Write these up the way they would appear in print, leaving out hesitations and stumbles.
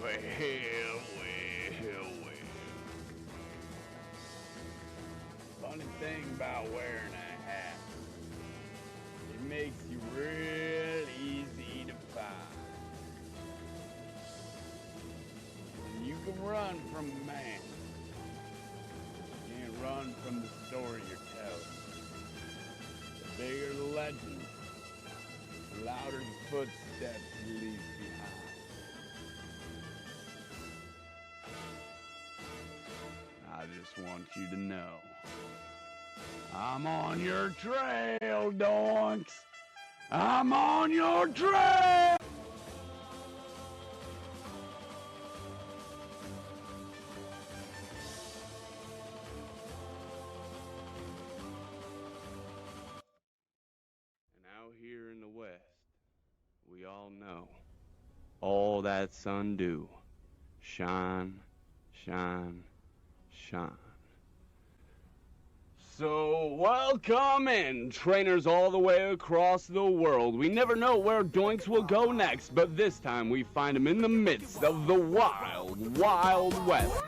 Well. Funny thing about wearing a hat, it makes you real easy to find. And you can run from a man. You can't run from the story you're telling. The bigger the legend, the louder the footsteps you leave behind. I just want you to know I'm on your trail, donks. I'm on your trail. And out here in the West, we all know all that sun do. Shine, shine, shine. So, welcome in, trainers all the way across the world. We never know where Doinks will go next, but this time we find him in the midst of the wild, wild West.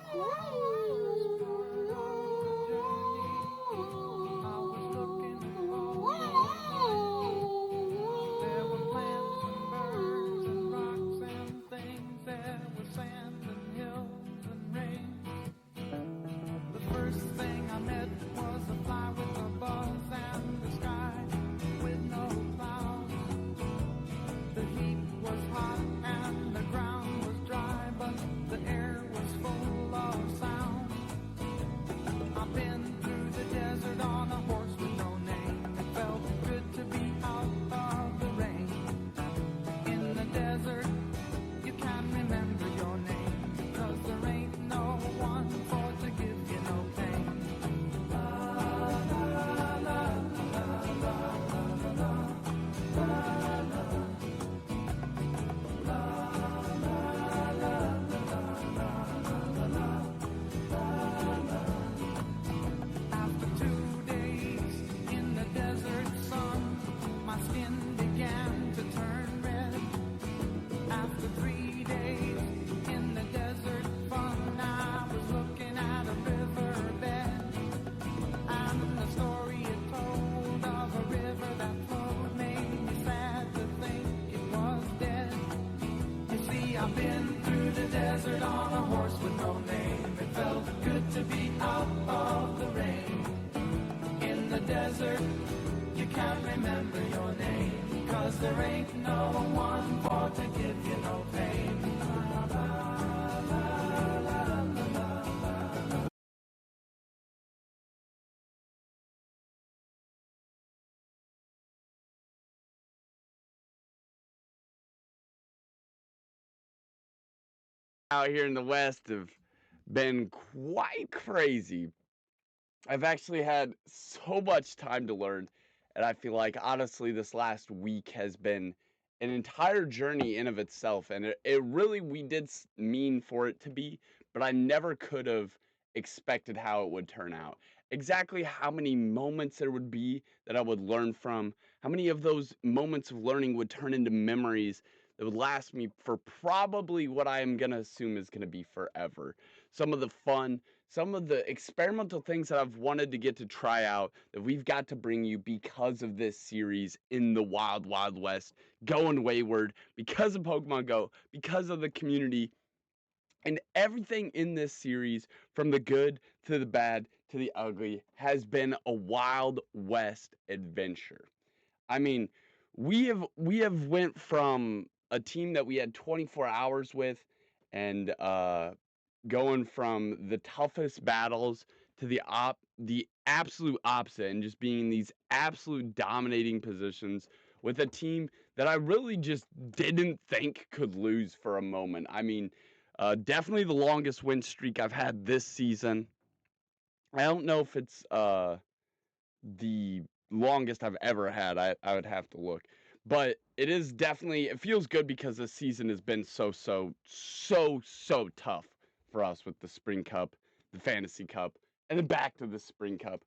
Out here in the West have been quite crazy. I've actually had so much time to learn, and I feel like honestly, this last week has been an entire journey in of itself, and it really we did mean for it to be, but I never could have expected how it would turn out. Exactly how many moments there would be that I would learn from, how many of those moments of learning would turn into memories that would last me for probably what I am gonna assume is gonna be forever. Some of the fun, some of the experimental things that I've wanted to get to try out that we've got to bring you because of this series in the Wild Wild West, going wayward, because of Pokemon Go, because of the community, and everything in this series, from the good to the bad to the ugly, has been a Wild West adventure. I mean, we have went from a team that we had 24 hours with and going from the toughest battles to the absolute opposite and just being in these absolute dominating positions with a team that I really just didn't think could lose for a moment. I mean, definitely the longest win streak I've had this season. I don't know if it's the longest I've ever had. I would have to look. But it is definitely it feels good because this season has been so tough for us with the Spring Cup, the Fantasy Cup, and then back to the Spring Cup.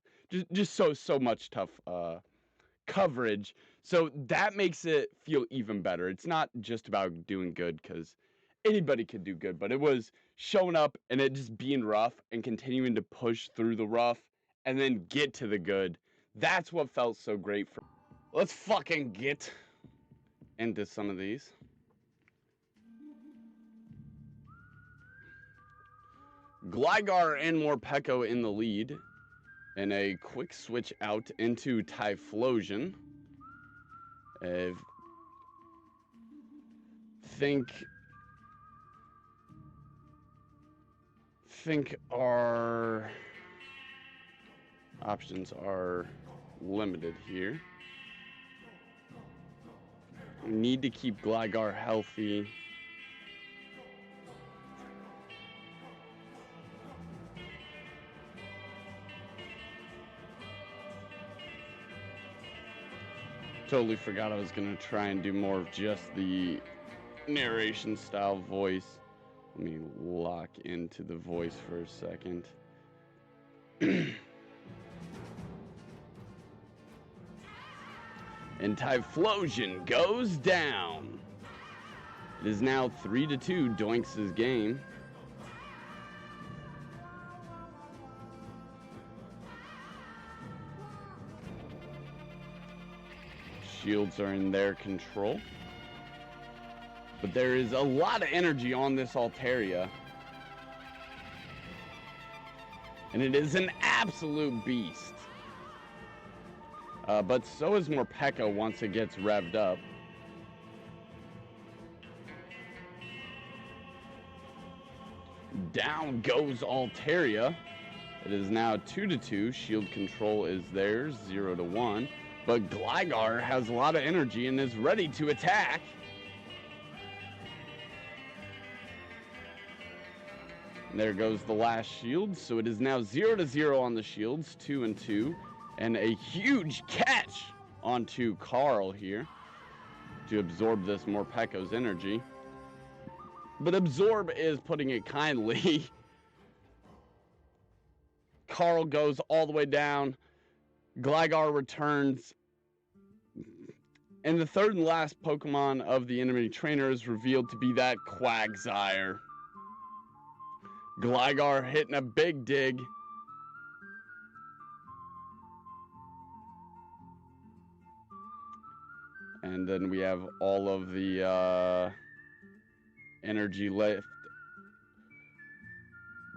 Just so much tough coverage. So that makes it feel even better. It's not just about doing good because anybody could do good, but it was showing up and it just being rough and continuing to push through the rough and then get to the good. That's what felt so great for. Let's fucking get into some of these. Gligar and Morpeko in the lead, and a quick switch out into Typhlosion. Think our options are limited here. We need to keep Gligar healthy. Totally forgot I was going to try and do more of just the narration style voice. Let me lock into the voice for a second. And Typhlosion goes down. It is now 3-2, Doinks' game. Shields are in their control. But there is a lot of energy on this Altaria. And it is an absolute beast. But so is Morpeko once it gets revved up. Down goes Altaria. It is now 2-2. Shield control is theirs, 0-1. But Gligar has a lot of energy and is ready to attack. And there goes the last shield. So it is now 0-0 on the shields, 2-2. And a huge catch onto Carl here to absorb this Morpeko's energy. But absorb is putting it kindly. Carl goes all the way down. Gligar returns. And the third and last Pokemon of the enemy trainer is revealed to be that Quagsire. Gligar hitting a big dig. And then we have all of the energy left.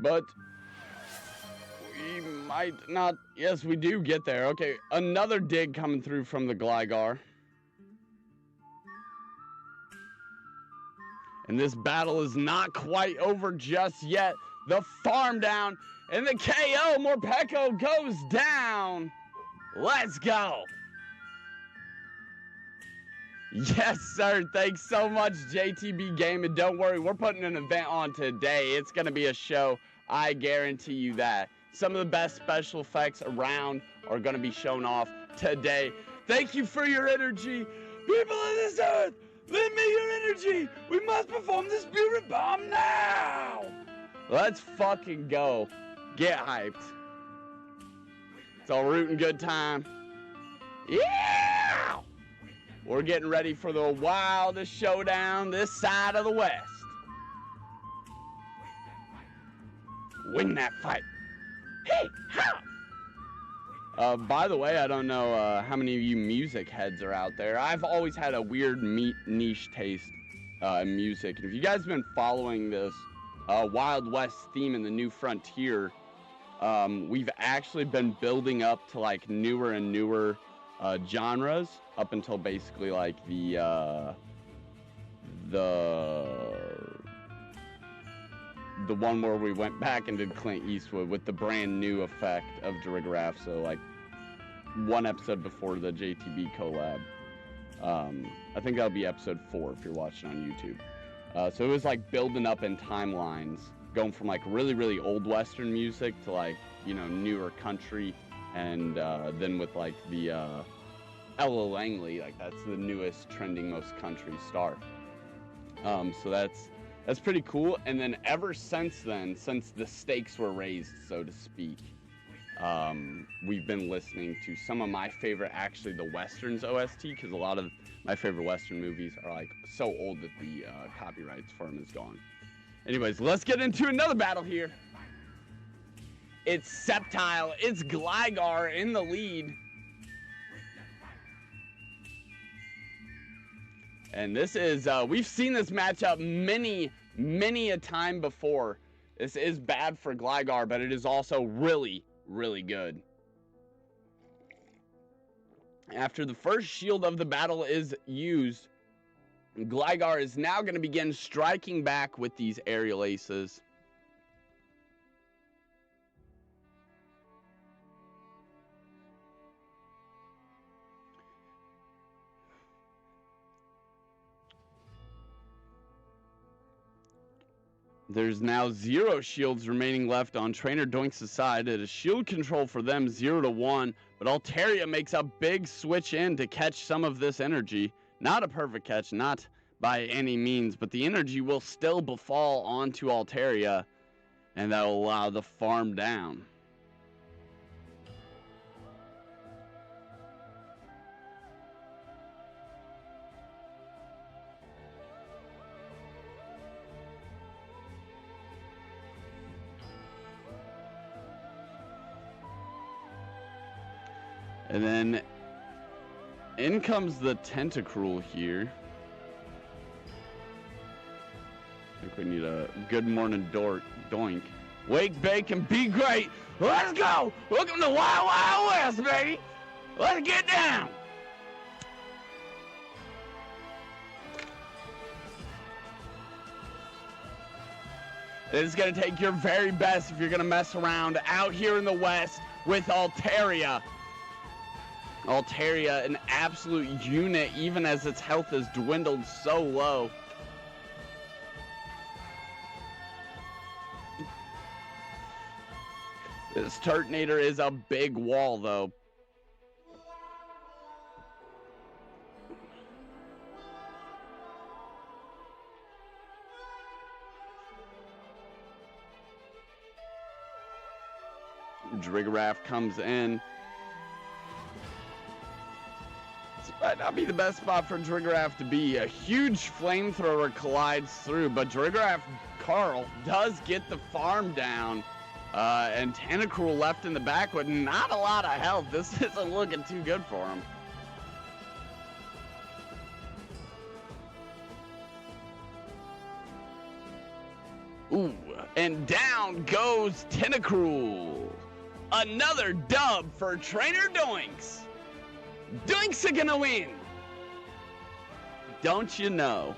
But we might not. Yes, we do get there. Okay, another dig coming through from the Gligar. And this battle is not quite over just yet. The farm down and the KO. Morpeko goes down. Let's go. Yes, sir. Thanks so much, JTB Gaming. Don't worry, we're putting an event on today. It's going to be a show. I guarantee you that. Some of the best special effects around are going to be shown off today. Thank you for your energy. People of this earth, lend me your energy. We must perform the spirit bomb now. Let's fucking go. Get hyped. It's all rootin' good time. Yeah! We're getting ready for the wildest showdown this side of the West. Win that fight. Hey, how? By the way, I don't know how many of you music heads are out there. I've always had a weird niche taste in music. And if you guys have been following this Wild West theme in the New Frontier, we've actually been building up to like newer and newer genres up until basically like the one where we went back and did Clint Eastwood with the brand new effect of Dirigoraph. So like one episode before the JTB collab. I think that'll be episode 4 if you're watching on YouTube. So it was like building up in timelines, going from like really, really old Western music to like, you know, newer country. And then with like the Ella Langley, like that's the newest trending most country star. So that's pretty cool. And then ever since then, since the stakes were raised, so to speak, We've been listening to some of my favorite, actually the Westerns OST, because a lot of my favorite Western movies are like so old that the copyrights for them is gone. Anyways, let's get into another battle here. It's Sceptile, it's Gligar in the lead. And this is, we've seen this matchup many a time before. This is bad for Gligar, but it is also really, really good. After the first shield of the battle is used, Gligar is now going to begin striking back with these aerial aces. There's now 0 shields remaining left on Trainer Doinks' side. It is shield control for them 0-1, but Altaria makes a big switch in to catch some of this energy. Not a perfect catch, not by any means, but the energy will still befall onto Altaria, and that will allow the farm down. And then in comes the Tentacruel here. I think we need a good morning doink. Wake, bake, and be great. Let's go. Welcome to Wild Wild West, baby. Let's get down. It is going to take your very best if you're going to mess around out here in the West with Altaria. Altaria, an absolute unit, even as its health has dwindled so low. This Turtonator is a big wall, though. Driggirath comes in. This might not be the best spot for Driggirath to be. A huge flamethrower collides through, but Driggirath Carl does get the farm down. And Tentacruel left in the back with not a lot of health. This isn't looking too good for him. Ooh, and down goes Tentacruel. Another dub for Trainer Doinks. Doinks are gonna win. Don't you know?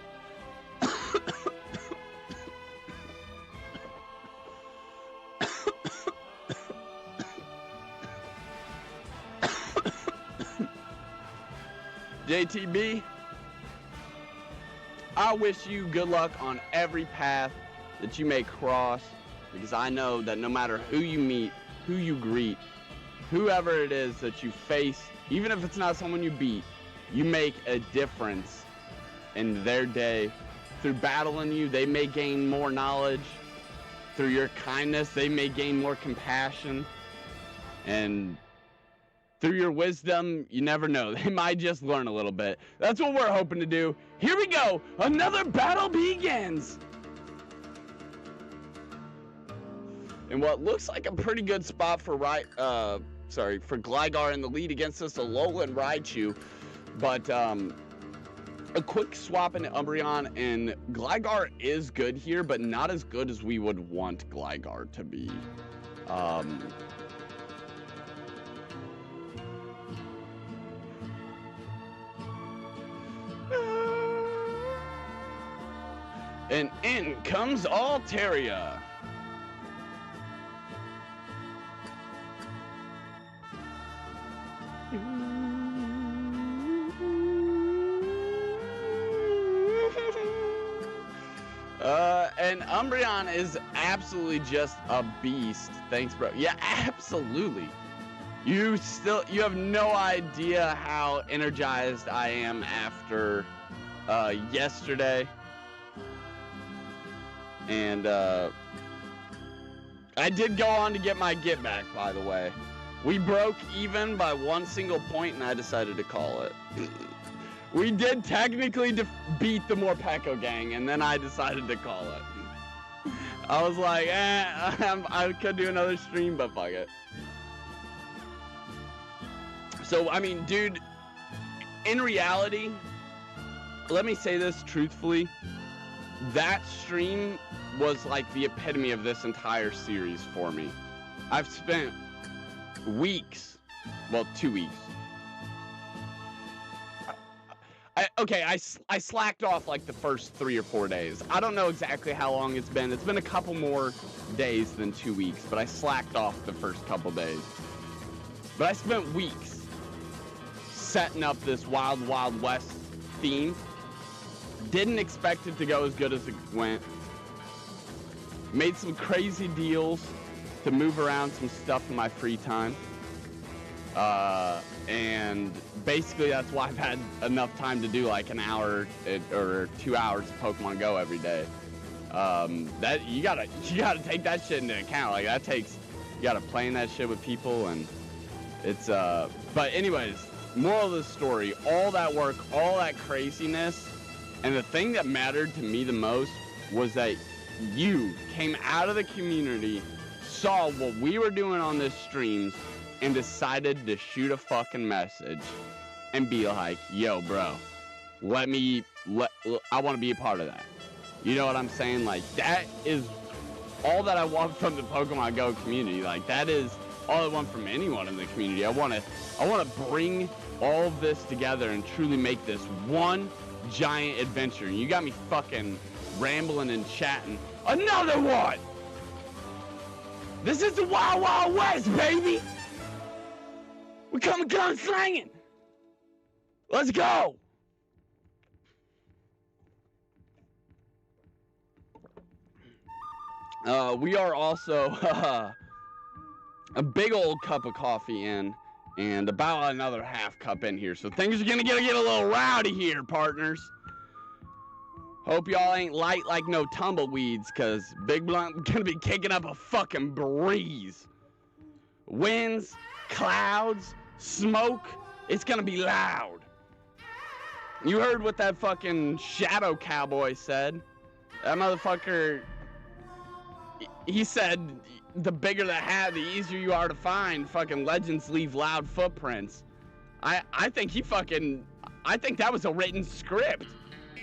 JTB, I wish you good luck on every path that you may cross, because I know that no matter who you meet, who you greet, whoever it is that you face, even if it's not someone you beat, you make a difference in their day. Through battling you, they may gain more knowledge. Through your kindness, they may gain more compassion. And through your wisdom, you never know. They might just learn a little bit. That's what we're hoping to do. Here we go. Another battle begins. And what looks like a pretty good spot for for Gligar in the lead against this Alolan Raichu. But a quick swap into Umbreon, and Gligar is good here, but not as good as we would want Gligar to be. And in comes Altaria. And Umbreon is absolutely just a beast. Thanks, bro. Yeah, absolutely. You have no idea how energized I am after yesterday. And I did go on to get my get back, by the way. We broke even by one single point, and I decided to call it. We did technically beat the Morpeko gang, and then I decided to call it. I was like, I could do another stream, but fuck it. So, I mean, dude, in reality, let me say this truthfully. That stream was like the epitome of this entire series for me. I've spent weeks, well, 2 weeks. I slacked off like the first 3 or 4 days. I don't know exactly how long it's been. It's been a couple more days than 2 weeks, but I slacked off the first couple days. But I spent weeks setting up this Wild Wild West theme. Didn't expect it to go as good as it went. Made some crazy deals to move around some stuff in my free time. And basically that's why I've had enough time to do like an hour or 2 hours of Pokemon Go every day. That you gotta take that shit into account. Like that takes, you gotta plan that shit with people, and it's but anyways, moral of the story, all that work, all that craziness, and the thing that mattered to me the most was that you came out of the community, saw what we were doing on this streams, and decided to shoot a fucking message and be like, yo, bro, I want to be a part of that. You know what I'm saying? Like, that is all that I want from the Pokemon Go community. Like, that is all I want from anyone in the community. I want to bring all of this together and truly make this one giant adventure. And you got me fucking rambling and chatting. Another one! This is the Wild Wild West, baby! We're coming slanging! Let's go! We are also a big old cup of coffee in, and about another half cup in here. So things are gonna get a little rowdy here, partners. Hope y'all ain't light like no tumbleweeds, cause Big Blunt gonna be kicking up a fucking breeze. Winds, clouds, smoke, it's gonna be loud. You heard what that fucking Shadow Cowboy said. That motherfucker, he said the bigger the hat, the easier you are to find. Fucking legends leave loud footprints. I think that was a written script.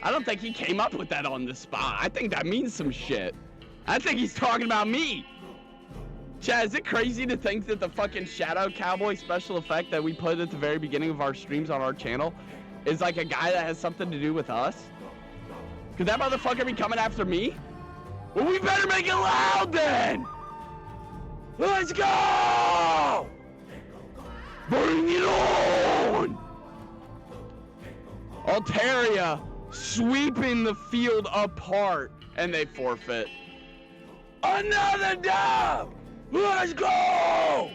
I don't think he came up with that on the spot. I think that means some shit. I think he's talking about me. Chad, is it crazy to think that the fucking Shadow Cowboy special effect that we put at the very beginning of our streams on our channel is like a guy that has something to do with us? Could that motherfucker be coming after me? Well, we better make it loud then! Let's go! Bring it on! Altaria sweeping the field apart, and they forfeit. Another dub! Let's go!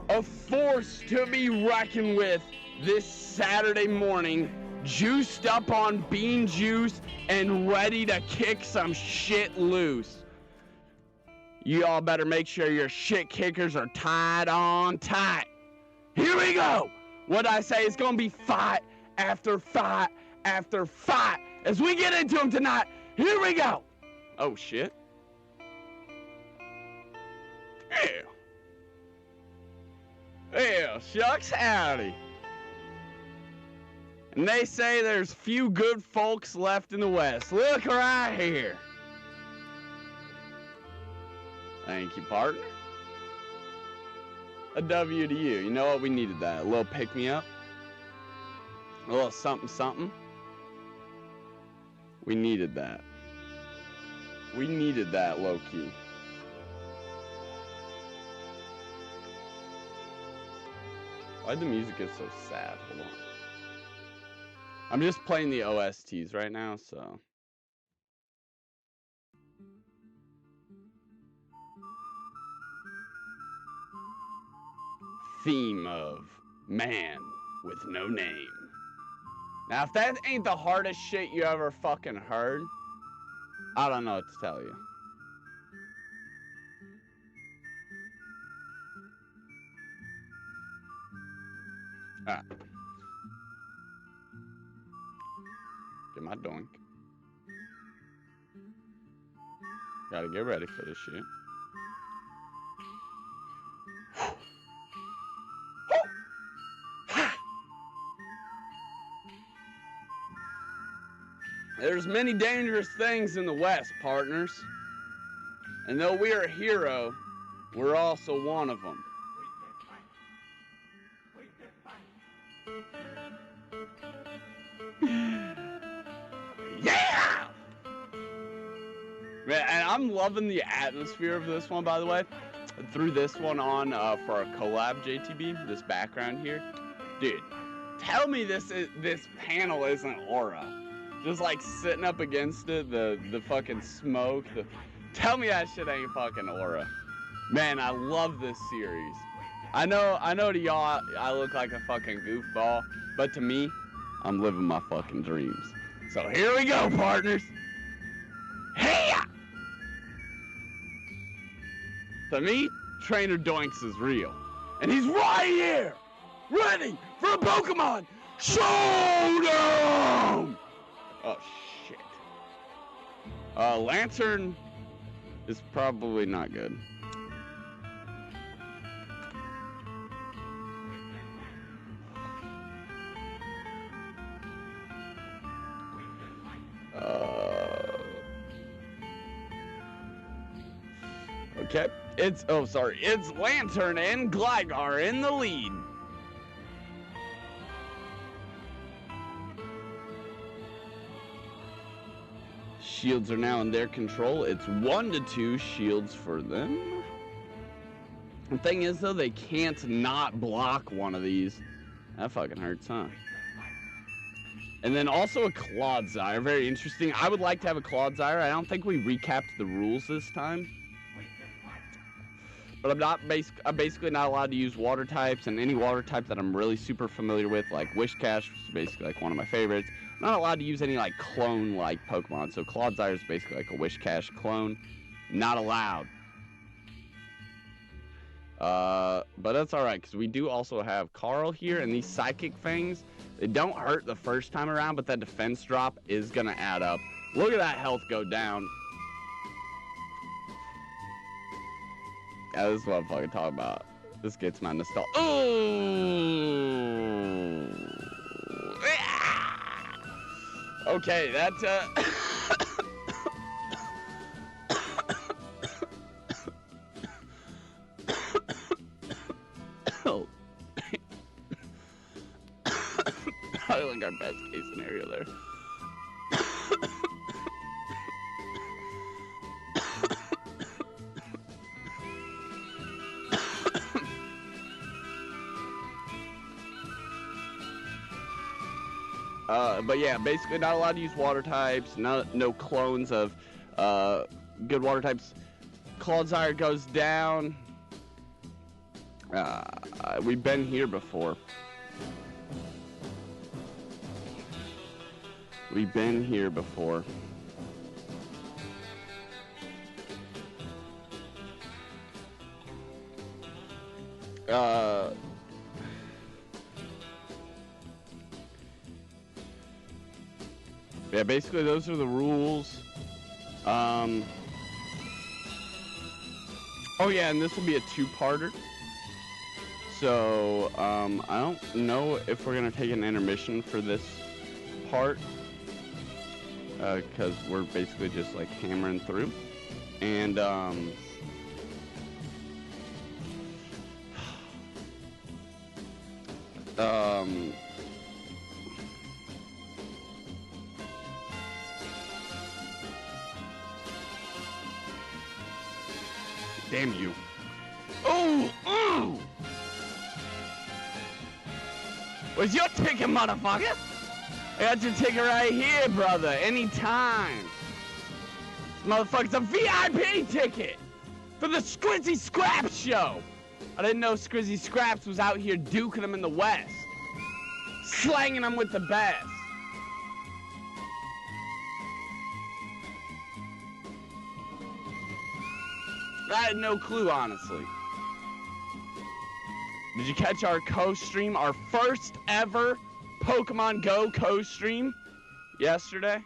A force to be reckoned with this Saturday morning, juiced up on bean juice and ready to kick some shit loose. You all better make sure your shit kickers are tied on tight. Here we go! What I say is gonna be fight after fight after fight as we get into them tonight. Here we go! Oh shit. Yeah, shucks howdy. And they say there's few good folks left in the West. Look right here. Thank you, partner. A W to you. You know what? We needed that. A little pick-me-up. A little something. We needed that. We needed that, low-key. Why'd the music get so sad? Hold on. I'm just playing the OSTs right now, so. Theme of Man with No Name. Now, if that ain't the hardest shit you ever fucking heard, I don't know what to tell you. Ah. Get my doink. Gotta get ready for this shit. There's many dangerous things in the West, partners. And though we are a hero, we're also one of them. Yeah! Man, and I'm loving the atmosphere of this one, by the way. Threw this one on for our collab, JTB, this background here. Dude, tell me this panel isn't aura. Just like sitting up against it, the fucking smoke. Tell me that shit ain't fucking aura. Man, I love this series. I know to y'all I look like a fucking goofball, but to me, I'm living my fucking dreams. So here we go, partners. Hey! To me, Trainer Doinks is real. And he's right here, ready for a Pokemon Showdown! Oh, shit. Lantern is probably not good. Okay. It's Lantern and Gligar in the lead. Shields are now in their control. It's 1-2 shields for them. The thing is, though, they can't not block one of these. That fucking hurts, huh? And then also a Clodsire. Very interesting. I would like to have a Clodsire. I don't think we recapped the rules this time. But I'm basically not allowed to use water types, and any water type that I'm really super familiar with, like Whiscash, which is basically like one of my favorites. I'm not allowed to use any like clone-like Pokemon. So Clodsire is basically like a Whiscash clone. Not allowed. But that's alright, because we do also have Carl here, and these Psychic Fangs, they don't hurt the first time around, but that defense drop is going to add up. Look at that health go down. Yeah, this is what I'm fucking talking about. This gets my nostalgia. Ooh! Okay, that, oh. Probably like our best case scenario there. But yeah, basically not allowed to use water types, no clones of good water types. Clodsire goes down. We've been here before. We've been here before. Yeah, basically those are the rules. Oh yeah, and this will be a two-parter. So, I don't know if we're gonna take an intermission for this part. Because we're basically just like hammering through. And, damn you. Oh! Ooh! Where's your ticket, motherfucker? I got your ticket right here, brother. Anytime. This motherfucker's a VIP ticket for the Skrizzy Scraps show. I didn't know Skrizzy Scraps was out here duking them in the West. Slanging them with the best. I had no clue, honestly. Did you catch our co-stream? Our first ever Pokemon Go co-stream yesterday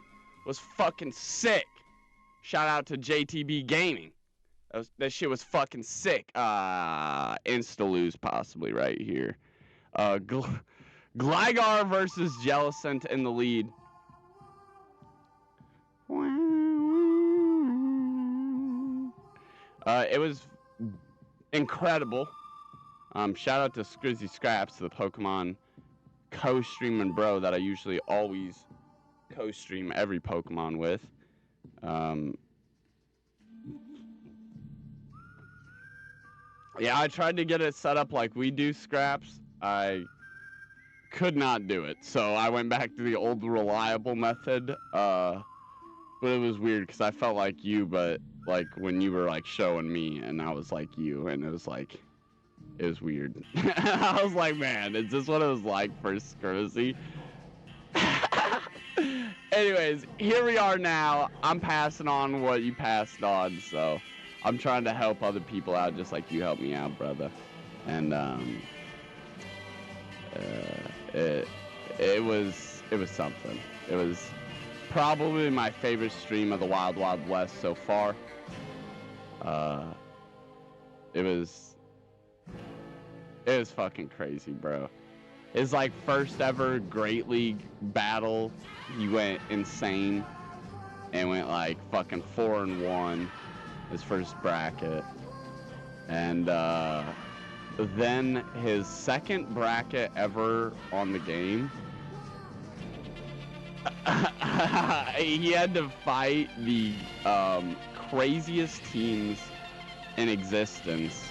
was fucking sick. Shout out to JTB Gaming. That shit was fucking sick. Insta-lose possibly right here. Gligar versus Jellicent in the lead. It was incredible. Shout out to Scrizzy Scraps, the Pokemon co-streaming bro that I usually always co-stream every Pokemon with. Yeah, I tried to get it set up like we do, Scraps. I could not do it, so I went back to the old reliable method. But it was weird because I felt like you, but like when you were like showing me, and I was like you, and it was weird. I was like, man, is this what it was like for Scrizzy? Anyways, here we are now. I'm passing on what you passed on, so I'm trying to help other people out just like you helped me out, brother. And it was something. It was probably my favorite stream of the Wild Wild West so far. It was fucking crazy, bro. His like first ever Great League battle, he went insane and went like fucking 4-1 his first bracket. And then his second bracket ever on the game, he had to fight the craziest teams in existence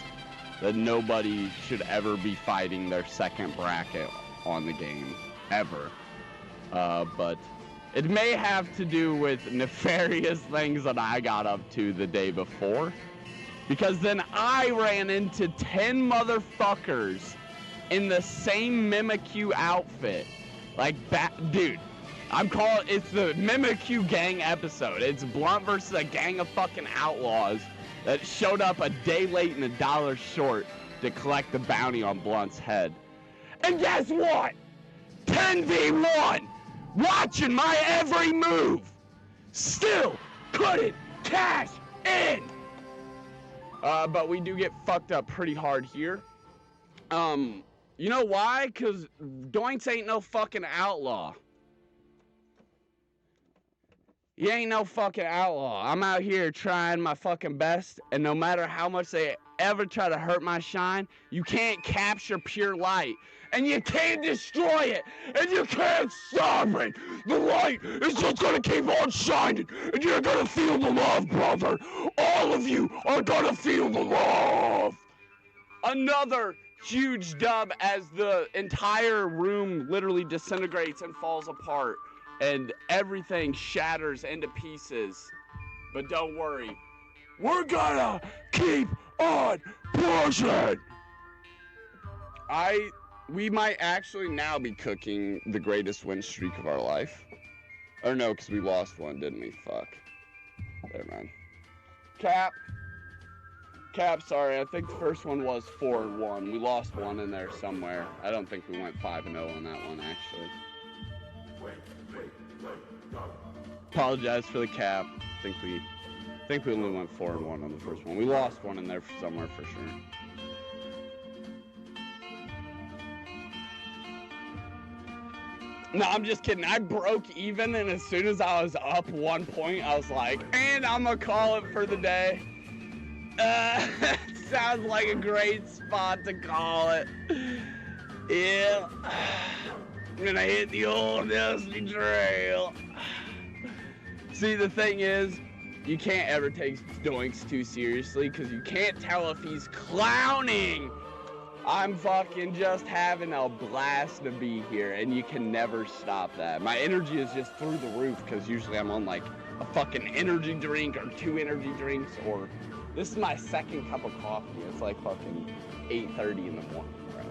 that nobody should ever be fighting their second bracket on the game, ever. But it may have to do with nefarious things that I got up to the day before. Because then I ran into 10 motherfuckers in the same Mimikyu outfit. Like, dude, it's the Mimikyu gang episode. It's Blunt versus a gang of fucking outlaws that showed up a day late and $1 short to collect the bounty on Blunt's head. And guess what? 10v1! Watching my every move! Still couldn't cash in! But we do get fucked up pretty hard here. You know why? Because Doinks ain't no fucking outlaw. He ain't no fucking outlaw. I'm out here trying my fucking best, and no matter how much they ever try to hurt my shine, you can't capture pure light. And you can't destroy it, and you can't stop it. The light is just gonna keep on shining, and you're gonna feel the love, brother. All of you are gonna feel the love. Another huge dub as the entire room literally disintegrates and falls apart, and everything shatters into pieces. But don't worry, we're gonna keep on pushing. We might actually now be cooking the greatest win streak of our life. Or no, because we lost one, didn't we? Fuck. Never mind. Cap, sorry, I think the first one was 4-1. We lost one in there somewhere. I don't think we went 5-0 on that one, actually. Apologize for the cap. I think we only went 4-1 on the first one. We lost one in there somewhere for sure. No, I'm just kidding. I broke even, and as soon as I was up 1 point, I was like, and I'm gonna call it for the day. Sounds like a great spot to call it. Yeah. I'm gonna hit the old dusty trail. See, the thing is, you can't ever take Doinks too seriously, because you can't tell if he's clowning. I'm fucking just having a blast to be here, and you can never stop that. My energy is just through the roof, because usually I'm on like a fucking energy drink or 2 energy drinks, or this is my second cup of coffee. It's like fucking 8:30 in the morning, bro.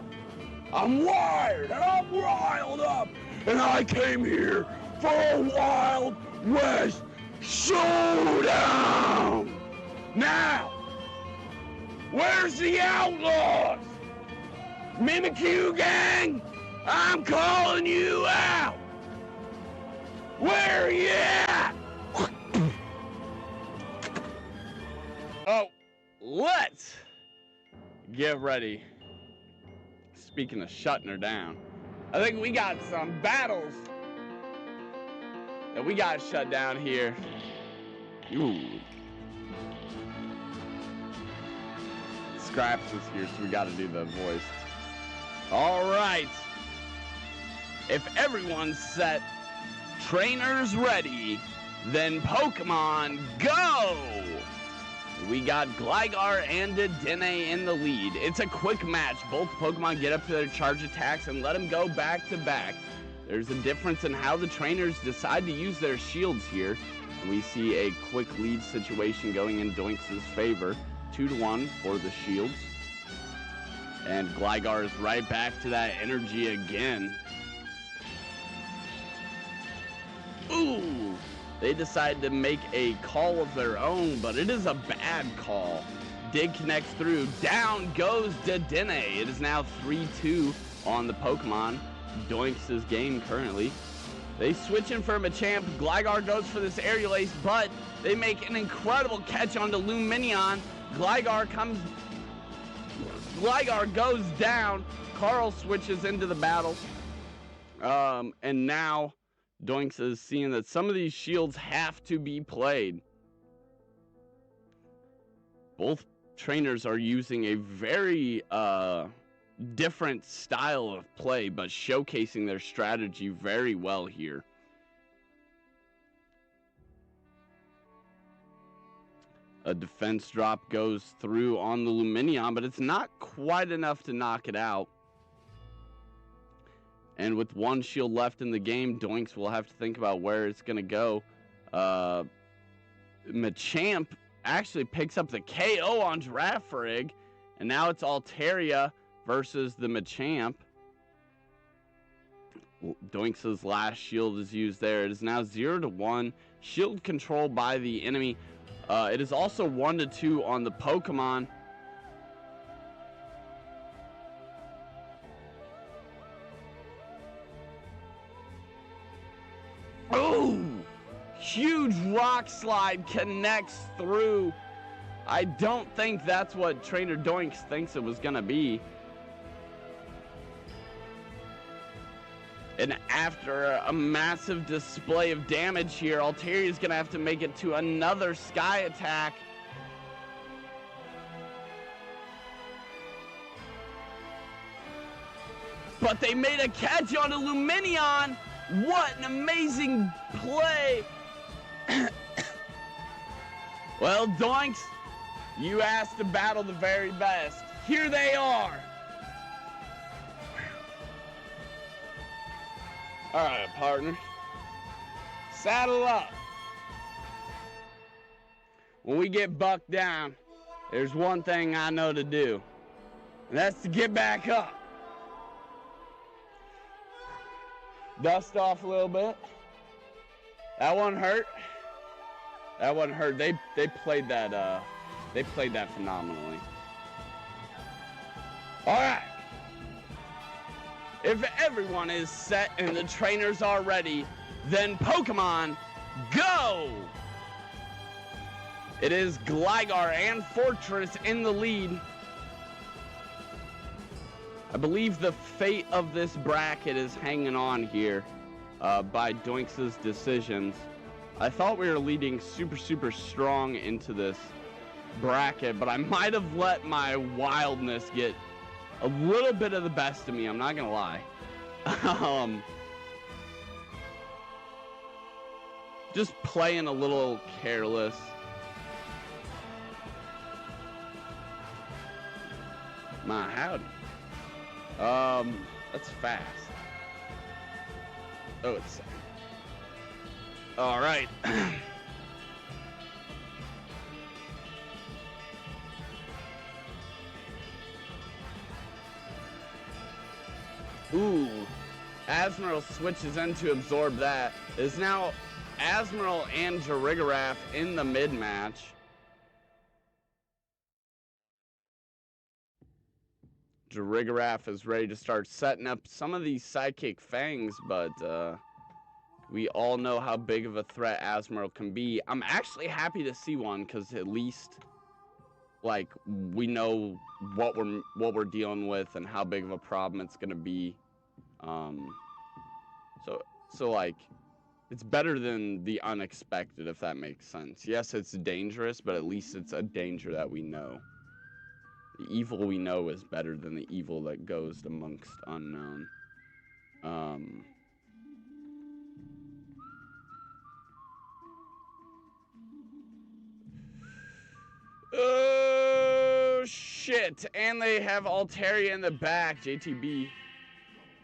I'm wired, and I'm riled up, and I came here for a Wild West showdown. Now, where's the Outlaws? Mimikyu gang, I'm calling you out. Where are you at? Oh, let's get ready. Speaking of shutting her down, I think we got some battles that we got shut down here. Ooh. Scraps is here, so we got to do the voice. All right. If everyone's set, trainers ready, then Pokemon go! We got Gligar and Dedenne in the lead. It's a quick match. Both Pokemon get up to their charge attacks and let them go back to back. There's a difference in how the trainers decide to use their shields here. And we see a quick lead situation going in Doinks' favor. 2-1 for the shields. And Gligar is right back to that energy again. Ooh! They decide to make a call of their own, but it is a bad call. Dig connects through. Down goes Dedenne. It is now 3-2 on the Pokemon. Doinks' game currently. They switch in for Machamp. Gligar goes for this Aerial Ace, but they make an incredible catch onto Lumineon. Gligar goes down. Carl switches into the battle. And now Doinks is seeing that some of these shields have to be played. Both trainers are using a very different style of play, but showcasing their strategy very well here. A defense drop goes through on the Lumineon, but it's not quite enough to knock it out. And with one shield left in the game, Doinks will have to think about where it's going to go. Machamp actually picks up the KO on Girafarig, and now it's Altaria versus the Machamp. Doinks' last shield is used there. It is now 0-1. Shield control by the enemy. It is also 1-2 on the Pokemon. Oh! Huge rock slide connects through. I don't think that's what Trainer Doinks thinks it was going to be. And after a massive display of damage here, Altaria is going to have to make it to another Sky attack. But they made a catch on a Lumineon. What an amazing play. Well, Doinks, you asked to battle the very best. Here they are. All right, partner. Saddle up. When we get bucked down, there's one thing I know to do, and that's to get back up. Dust off a little bit. That one hurt. That one hurt. They played that phenomenally. All right. If everyone is set and the trainers are ready, then Pokemon, go! It is Gligar and Fortress in the lead. I believe the fate of this bracket is hanging on here by Doinks' decisions. I thought we were leading super strong into this bracket, but I might have let my wildness get a little bit of the best of me, I'm not gonna lie. Just playing a little careless. My howdy. That's fast. Oh, it's all right. Ooh, Azumarill switches in to absorb that. It's now Azumarill and Jirigaraf in the mid-match. Jirigaraf is ready to start setting up some of these Psychic Fangs, but we all know how big of a threat Azumarill can be. I'm actually happy to see one, because at least, like, we know what we're dealing with and how big of a problem it's gonna be. So like, it's better than the unexpected, if that makes sense. Yes, it's dangerous, but at least it's a danger that we know. The evil we know is better than the evil that goes amongst unknown. Oh, shit. And they have Altaria in the back. JTB.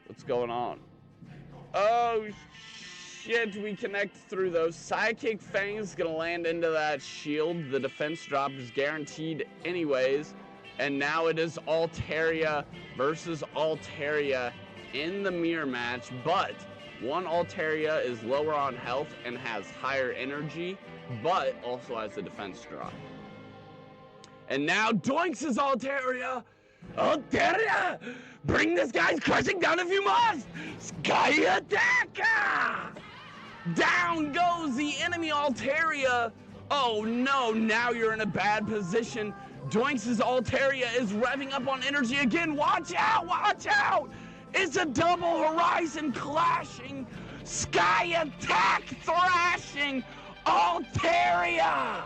What's going on? Oh, shit. We connect through those. Psychic Fang's gonna land into that shield. The defense drop is guaranteed anyways. And now it is Altaria versus Altaria in the mirror match. But one Altaria is lower on health and has higher energy, but also has a defense drop. And now Doinks is Altaria. Altaria! Bring this guy's crushing down if you must! Sky attack! Down goes the enemy Altaria. Oh no, now you're in a bad position. Doinks' Altaria is revving up on energy again. Watch out, watch out! It's a double horizon clashing. Sky attack thrashing Altaria!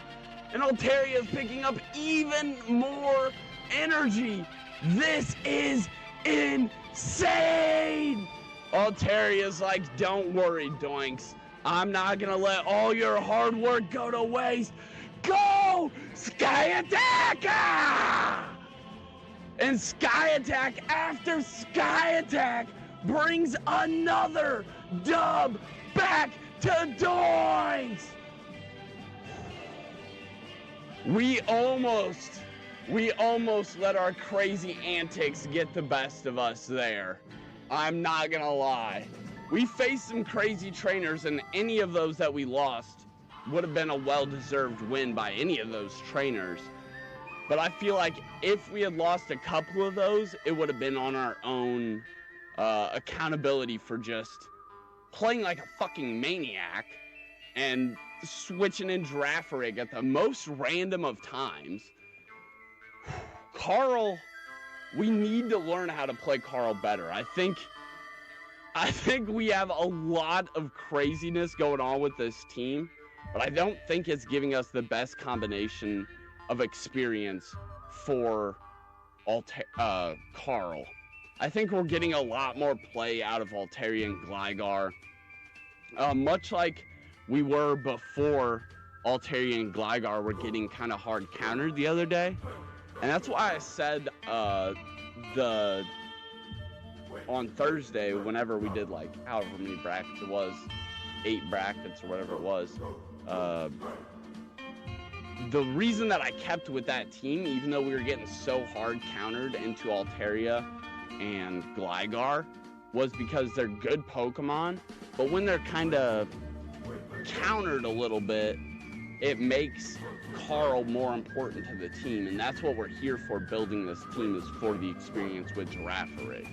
And Altaria is picking up even more energy. This is insane! Altaria's like, don't worry, Doinks. I'm not gonna let all your hard work go to waste. Go! Sky Attack! And Sky Attack after Sky Attack brings another dub back to Doinks! We almost let our crazy antics get the best of us there. I'm not gonna lie. We faced some crazy trainers, and any of those that we lost would have been a well-deserved win by any of those trainers. But I feel like if we had lost a couple of those, it would have been on our own accountability for just playing like a fucking maniac and switching in Girafarig at the most random of times. Carl, we need to learn how to play Carl better. I think we have a lot of craziness going on with this team, but I don't think it's giving us the best combination of experience for Carl. I think we're getting a lot more play out of Altaria and Gligar, much like we were before Altaria and Gligar were getting kind of hard countered the other day. And that's why I said on Thursday, whenever we did like however many brackets it was, 8 brackets or whatever it was, the reason that I kept with that team, even though we were getting so hard countered into Altaria and Gligar, was because they're good Pokemon, but when they're kind of countered a little bit, it makes Carl more important to the team, and that's what we're here for. Building this team is for the experience with Girafarig.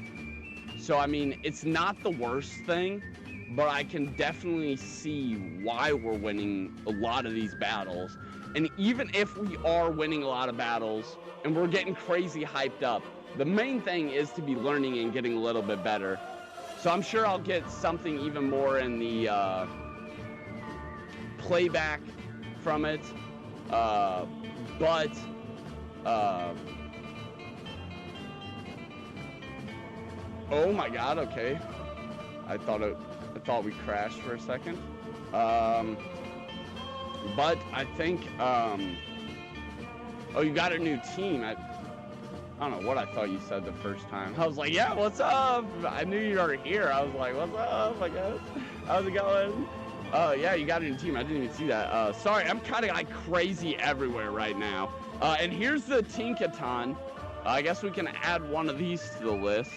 So I mean, it's not the worst thing, but I can definitely see why we're winning a lot of these battles. And even if we are winning a lot of battles and we're getting crazy hyped up, the main thing is to be learning and getting a little bit better. So I'm sure I'll get something even more in the playback from it. Oh my god, okay. I thought we crashed for a second. But I think, oh, you got a new team. I don't know what I thought you said the first time. I was like, yeah, what's up? I knew you were here. I was like, what's up, I guess? How's it going? Yeah, you got a new team. I didn't even see that. Sorry, I'm kind of like crazy everywhere right now. And here's the Tinkaton. I guess we can add one of these to the list.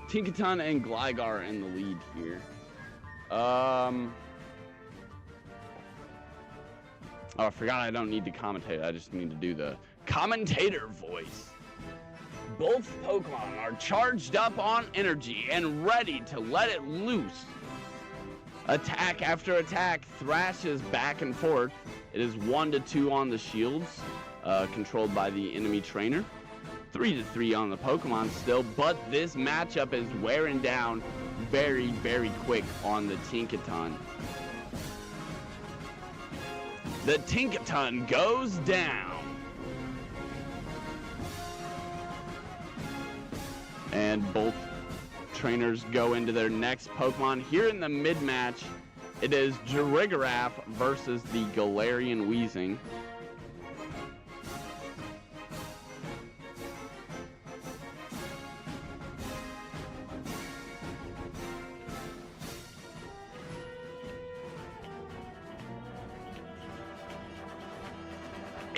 Tinkaton and Gligar in the lead here. Oh, I forgot I don't need to commentate. I just need to do the commentator voice. Both Pokemon are charged up on energy and ready to let it loose. Attack after attack thrashes back and forth. It is 1-2 on the shields, controlled by the enemy trainer. 3-3 on the Pokemon still, but this matchup is wearing down very, very quick on the Tinkaton. The Tinkaton goes down. And both trainers go into their next Pokemon. Here in the mid-match, it is Jirigaraf versus the Galarian Weezing.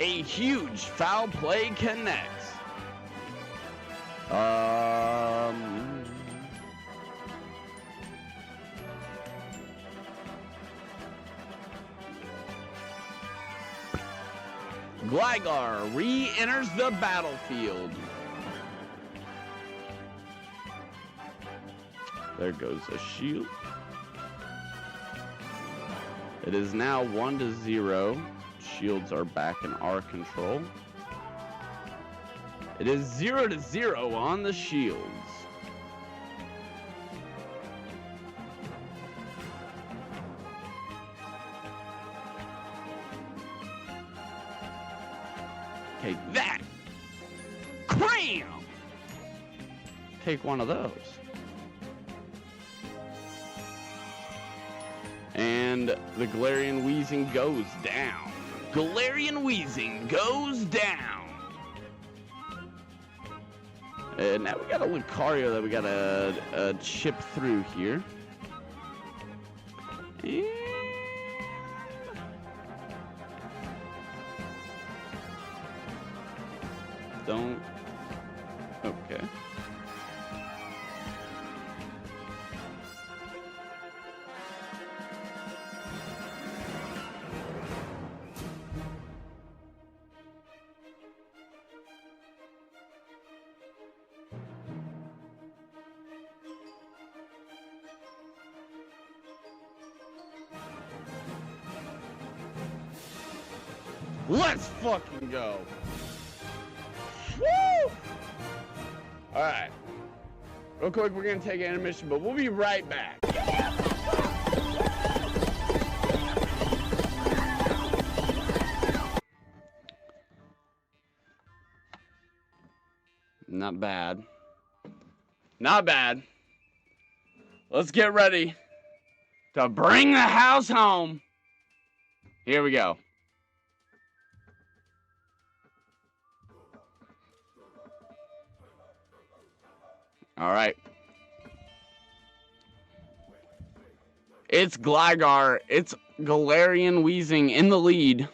A huge foul play connects. Gligar re-enters the battlefield. There goes a shield. It is now 1-0. Shields are back in our control. It is 0-0 on the shields. Okay, that. Cram! Take one of those. And the Galarian Weezing goes down. Galarian Weezing goes down. And now we got a Lucario that we gotta chip through here. And don't. Okay. Let's fucking go. Woo! Alright. Real quick, we're gonna take an intermission, but we'll be right back. Not bad. Not bad. Let's get ready to bring the house home. Here we go. All right. It's Gligar. It's Galarian Weezing in the lead.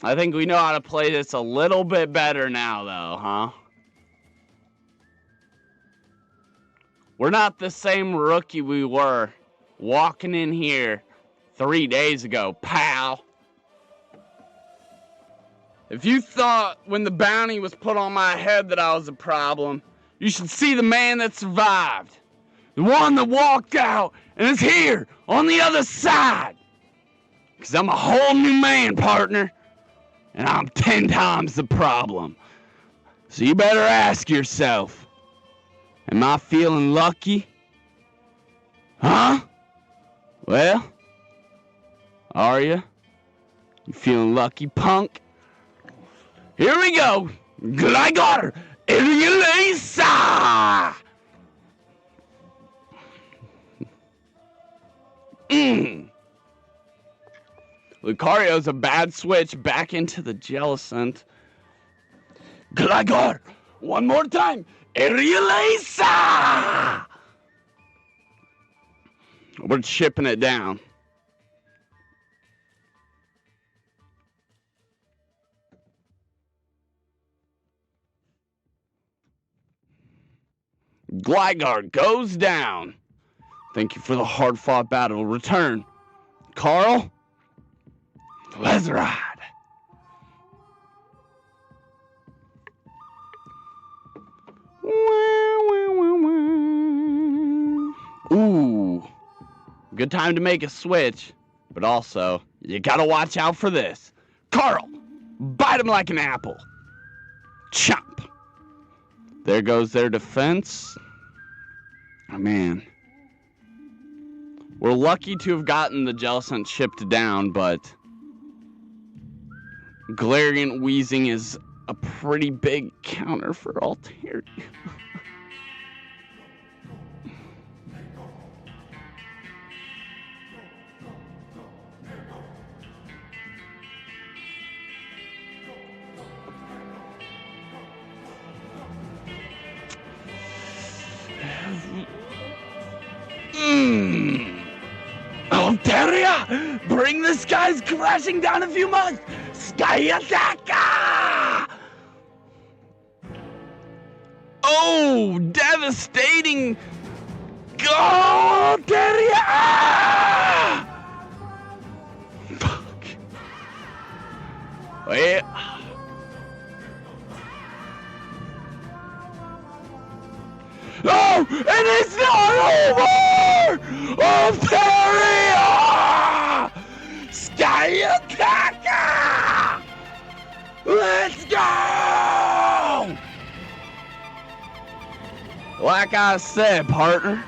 I think we know how to play this a little bit better now, though, huh? We're not the same rookie we were walking in here 3 days ago, pal. If you thought when the bounty was put on my head that I was a problem, you should see the man that survived. The one that walked out and is here on the other side. Because I'm a whole new man, partner. And I'm 10 times the problem. So you better ask yourself, am I feeling lucky? Huh? Well, are you? You feeling lucky, punk? Here we go. Gligar, Elisa! Lucario's a bad switch back into the Jellicent. Gligar! One more time! Aerialisa! We're chipping it down. Gligar goes down. Thank you for the hard-fought battle. Return. Carl? Let's ride. Ooh. Good time to make a switch. But also, you gotta watch out for this. Carl! Bite him like an apple. Chomp. There goes their defense. Oh, man. We're lucky to have gotten the Jellicent chipped down, but Galarian Wheezing is a pretty big counter for Altaria. Altaria! Bring the skies crashing down a few months! Sky Attacker! Oh, devastating! Go, Altaria! Fuck. Wait. Oh, and it's not over! Altaria! Sky Attacker! Let's go! Like I said, partner,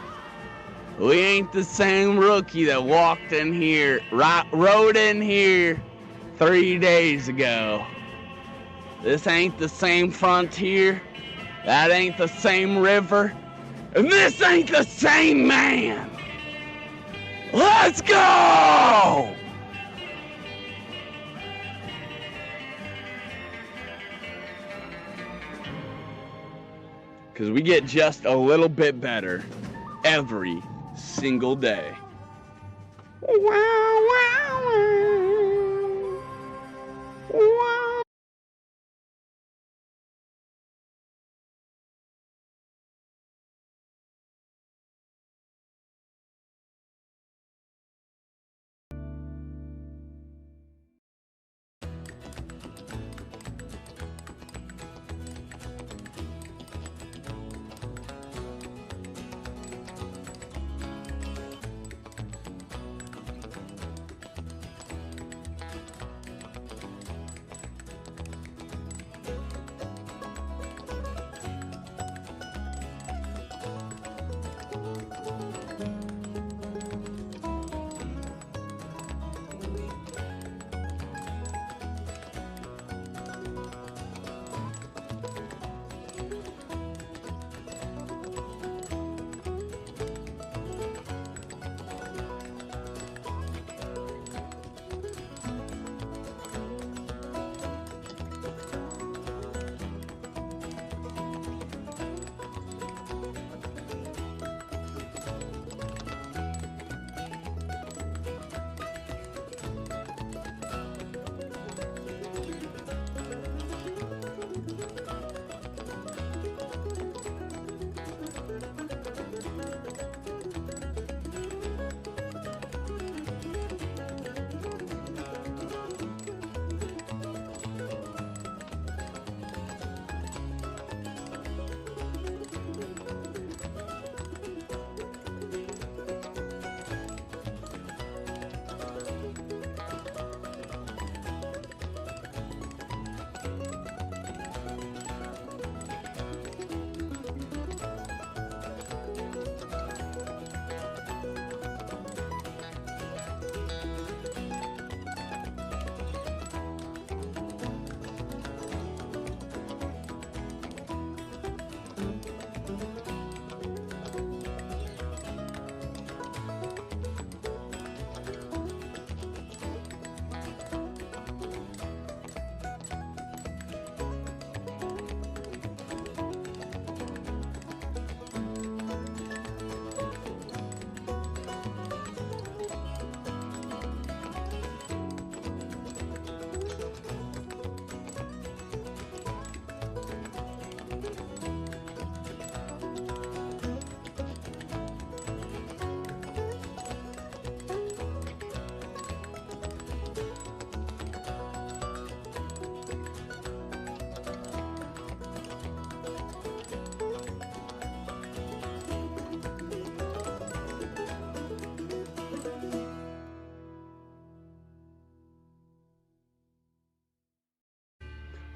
we ain't the same rookie that walked in here, rode in here 3 days ago. This ain't the same frontier. That ain't the same river. And this ain't the same man. Let's go! Because we get just a little bit better every single day. Wow, wow, wow. Wow.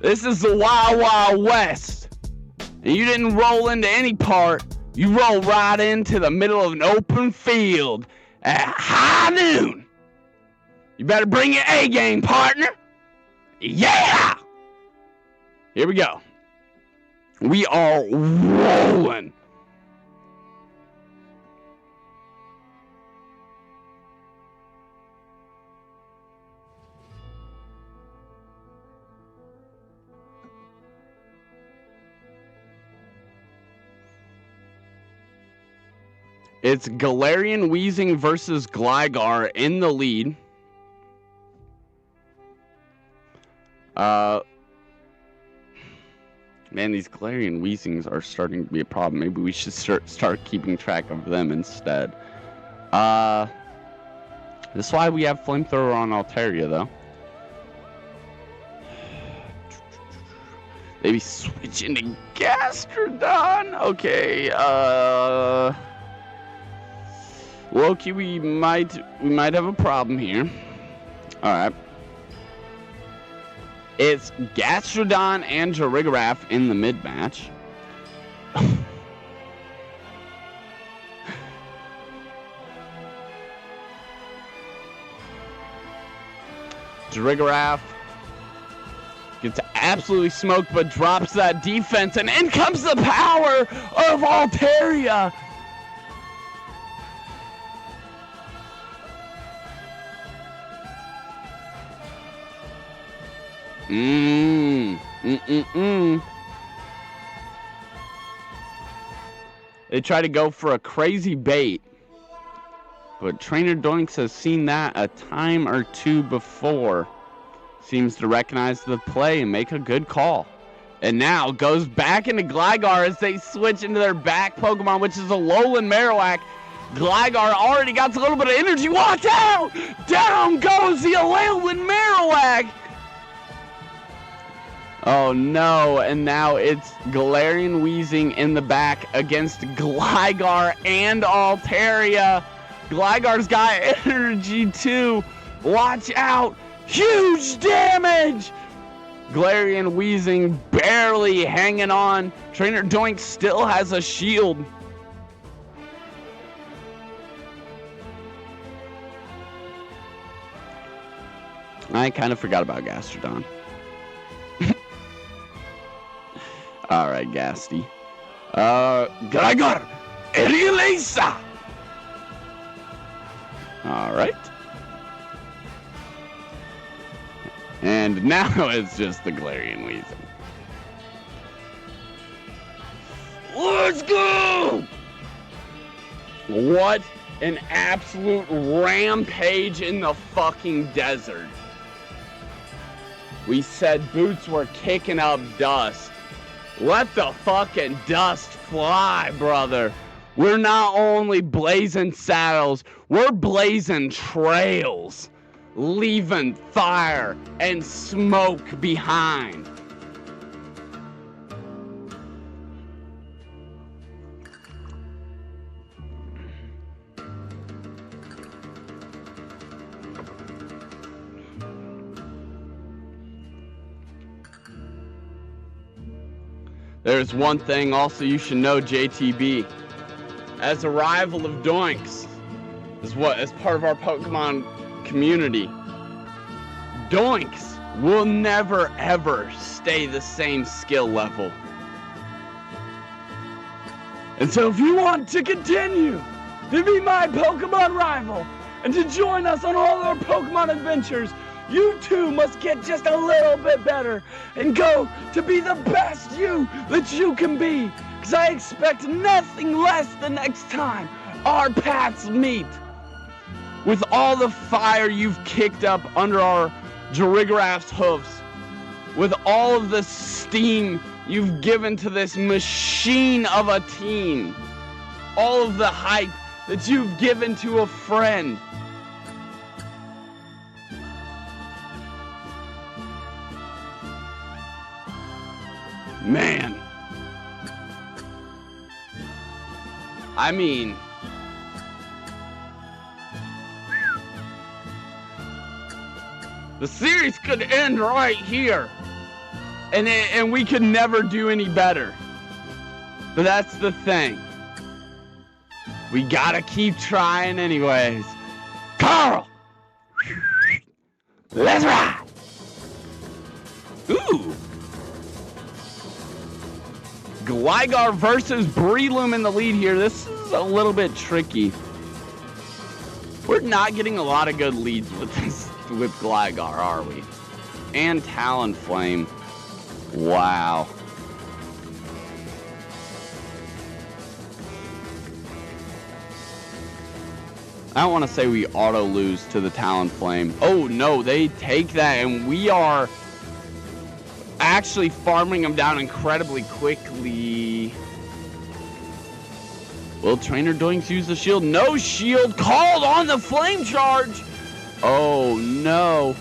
This is the Wild Wild West. And you didn't roll into any part. You roll right into the middle of an open field at high noon. You better bring your A game, partner. Yeah! Here we go. We are rolling. It's Galarian Weezing versus Gligar in the lead. Man, these Galarian Weezings are starting to be a problem. Maybe we should start keeping track of them instead. This is why we have Flamethrower on Altaria, though. Maybe switch into Gastrodon? Okay, Loki, we might have a problem here. Alright. It's Gastrodon and Jirigaraf in the mid-match. Jirigaraf gets absolutely smoked, but drops that defense, and in comes the power of Altaria. They try to go for a crazy bait, but Trainer Doinks has seen that a time or two before. Seems to recognize the play and make a good call. And now goes back into Gligar as they switch into their back Pokemon, which is a Alolan Marowak. Gligar already got a little bit of energy. Watch out! Down goes the Alolan Marowak! Oh no, and now it's Galarian Weezing in the back against Gligar and Altaria. Gligar's got energy too. Watch out! Huge damage! Galarian Weezing barely hanging on. Trainer Doink still has a shield. I kind of forgot about Gastrodon. Alright, Gasty. Gligar! Elisa! Alright. And now it's just the Galarian Weezing. Let's go! What an absolute rampage in the fucking desert. We said boots were kicking up dust. Let the fucking dust fly, brother. We're not only blazing saddles, we're blazing trails, leaving fire and smoke behind. There's one thing also you should know, JTB. As a rival of Doinks, as part of our Pokemon community, Doinks will never ever stay the same skill level. And so if you want to continue to be my Pokemon rival and to join us on all our Pokemon adventures, you too must get just a little bit better and go to be the best you that you can be. Because I expect nothing less the next time our paths meet. With all the fire you've kicked up under our Jirigaraf's hoofs, with all of the steam you've given to this machine of a team, all of the hype that you've given to a friend, man, I mean, the series could end right here. And we could never do any better. But that's the thing. We gotta keep trying anyways. Carl! Let's ride! Ooh! Gligar versus Breloom in the lead here. This is a little bit tricky. We're not getting a lot of good leads with Gligar, are we? And Talonflame. Wow. I don't want to say we auto lose to the Talonflame. Oh no, they take that and we are actually farming them down incredibly quickly. Will Trainer Doinks use the shield? No shield called on the Flame Charge. Oh no.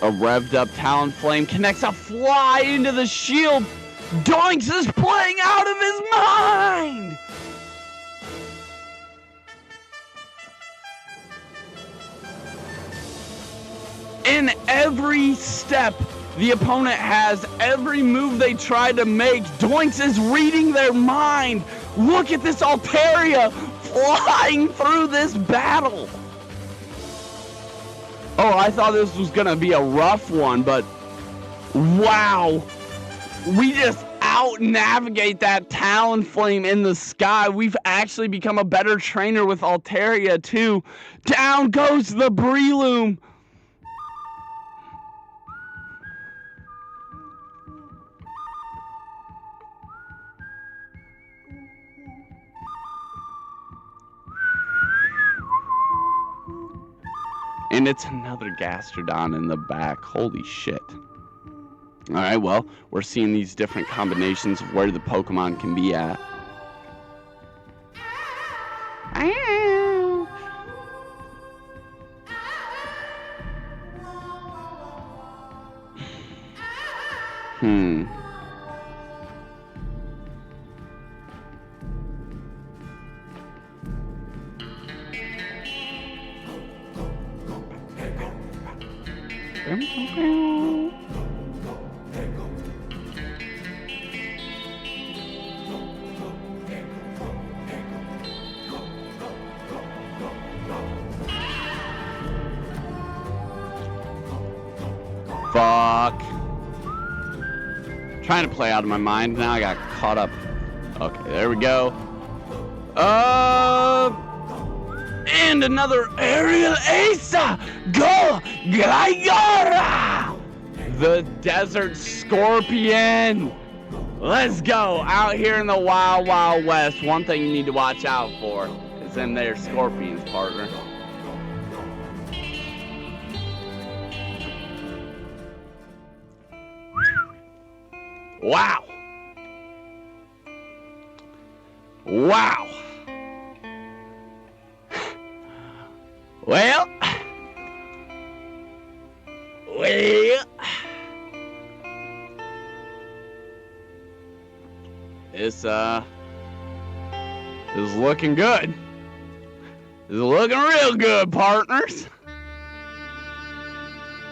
A revved up Talonflame connects a fly into the shield. Doinks is playing out of his mind. In every step the opponent has, every move they try to make, Doinks is reading their mind. Look at this Altaria flying through this battle. Oh, I thought this was gonna be a rough one, but wow. We just out-navigate that Talonflame in the sky. We've actually become a better trainer with Altaria, too. Down goes the Breloom. And it's another Gastrodon in the back. Holy shit. Alright, well, we're seeing these different combinations of where the Pokemon can be at. Fuck. Trying to play out of my mind. Now I got caught up. Okay, there we go. And another aerial ace. Go, Gligar! The Desert Scorpion. Let's go. Out here in the Wild Wild West, one thing you need to watch out for is them there scorpions, partner. Wow. Wow. Well. This is looking good. It's looking real good, partners.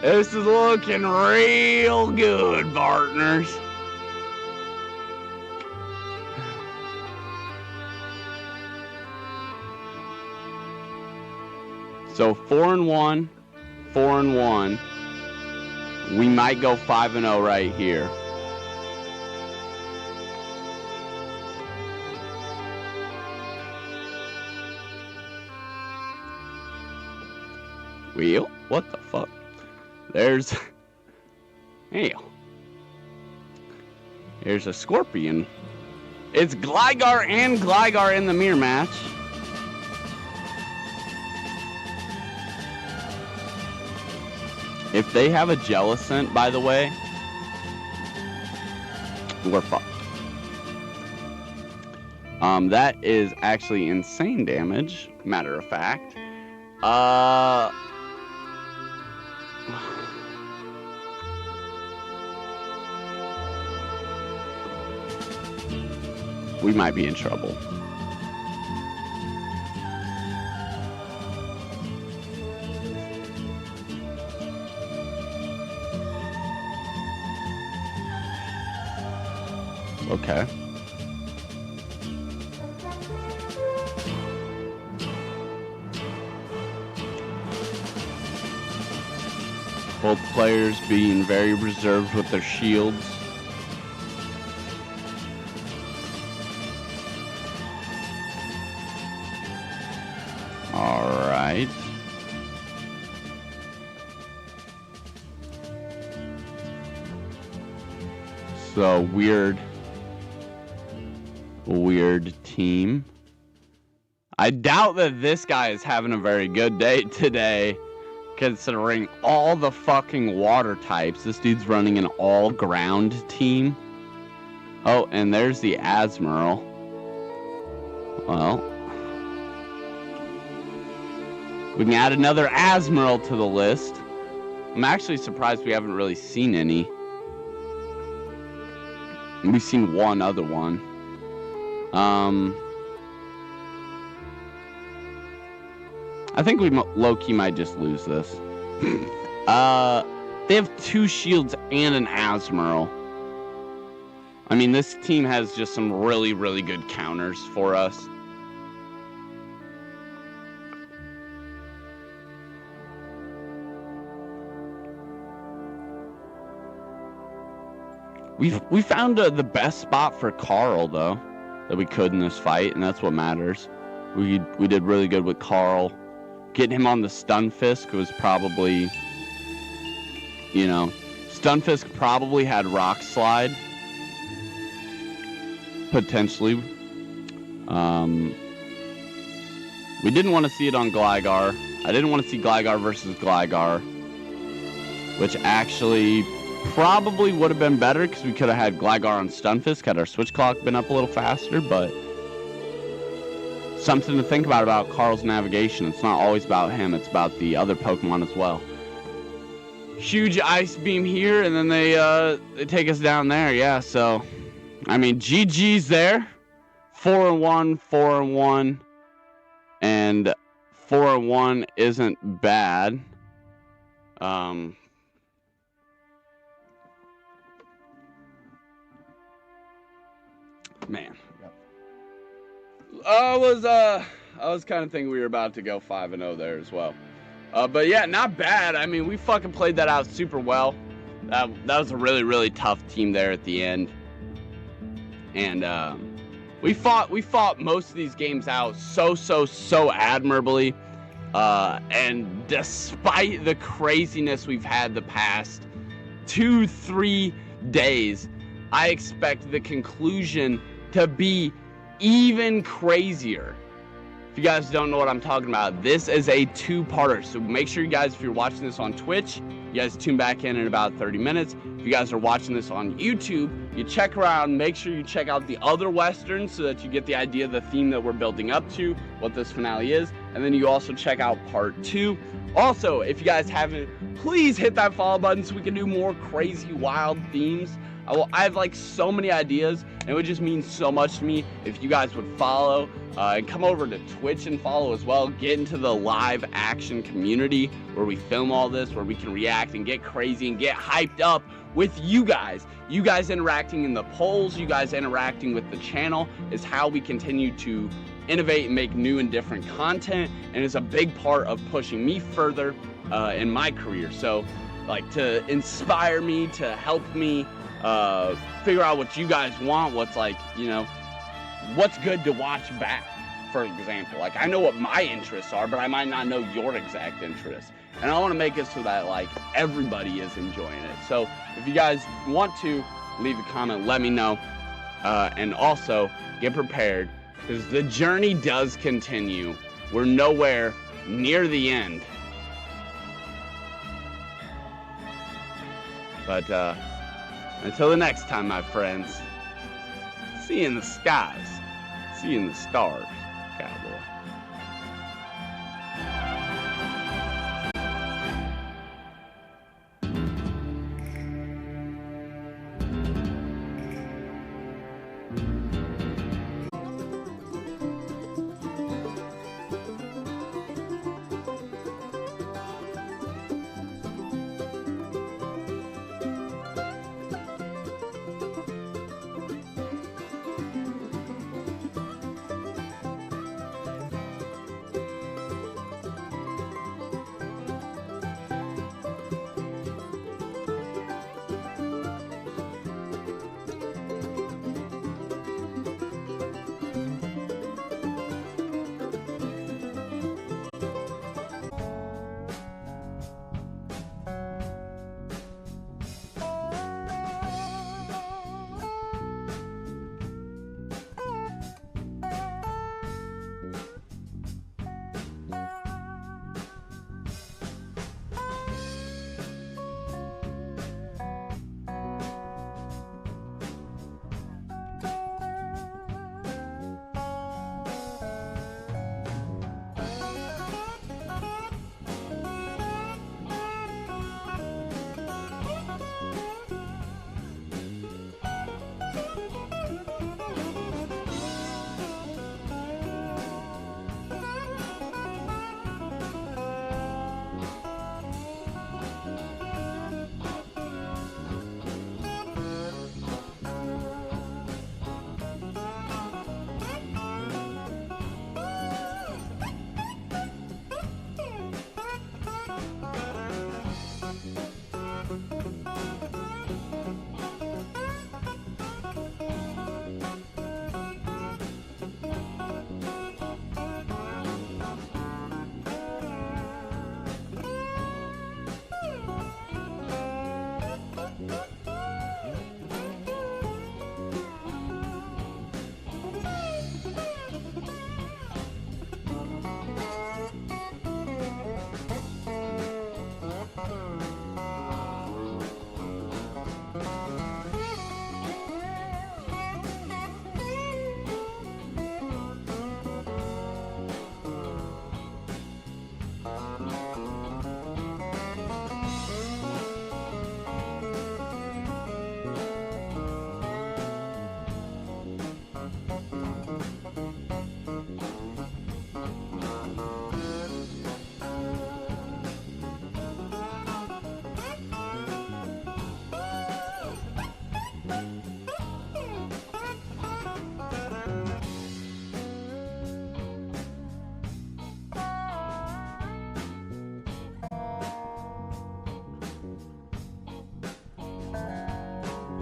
This is looking real good, partners. So 4-1, 4-1. We might go 5-0 right here. Wheel? What the fuck? There's... Hey. Here's a Scorpion. It's Gligar and Gligar in the mirror match. If they have a Jellicent, by the way, we're fucked. That is actually insane damage, matter of fact. We might be in trouble. Okay. Both players being very reserved with their shields. All right. So weird team. I doubt that this guy is having a very good day today, considering all the fucking water types. This dude's running an all-ground team. Oh, and there's the Azumarill. Well, we can add another Azumarill to the list. I'm actually surprised we haven't really seen any. We've seen one other one. I think we low-key might just lose this. They have 2 shields and an Azumarill. I mean, this team has just some really, really good counters for us. We found the best spot for Carl, though, that we could in this fight, and that's what matters. We did really good with Carl. Getting him on the Stunfisk was probably, you know, Stunfisk probably had Rock Slide. Potentially. We didn't want to see it on Gligar. I didn't want to see Gligar versus Gligar, which actually probably would have been better because we could have had Gligar on Stunfisk had our switch clock been up a little faster, but something to think about Carl's navigation. It's not always about him, it's about the other Pokemon as well. Huge Ice Beam here, and then they take us down there, yeah, so I mean, GG's there. 4-1, 4-1, and 4-1 isn't bad. Man, I was kind of thinking we were about to go 5-0 there as well. But yeah, not bad. I mean, we fucking played that out super well. That was a really, really tough team there at the end. And we fought most of these games out so admirably. And despite the craziness we've had the past 2-3 days, I expect the conclusion to be even crazier. If you guys don't know what I'm talking about, this is a 2-parter. So make sure you guys, if you're watching this on Twitch, you guys tune back in about 30 minutes. If you guys are watching this on YouTube, you check around, make sure you check out the other Westerns so that you get the idea of the theme that we're building up to, what this finale is. And then you also check out part 2. Also, if you guys haven't, please hit that follow button so we can do more crazy, wild themes. I have like so many ideas, and it would just mean so much to me if you guys would follow and come over to Twitch and follow as well. Get into the live action community where we film all this, where we can react and get crazy and get hyped up with you guys. You guys interacting in the polls, you guys interacting with the channel is how we continue to innovate and make new and different content, and is a big part of pushing me further in my career. So like to inspire me, to help me figure out what you guys want, what's like, you know, what's good to watch back, for example. Like, I know what my interests are, but I might not know your exact interests. And I want to make it so that, like, everybody is enjoying it. So, if you guys want to, leave a comment, let me know. And also, get prepared, because the journey does continue. We're nowhere near the end. But, until the next time, my friends, see you in the skies. See you in the stars, cowboy.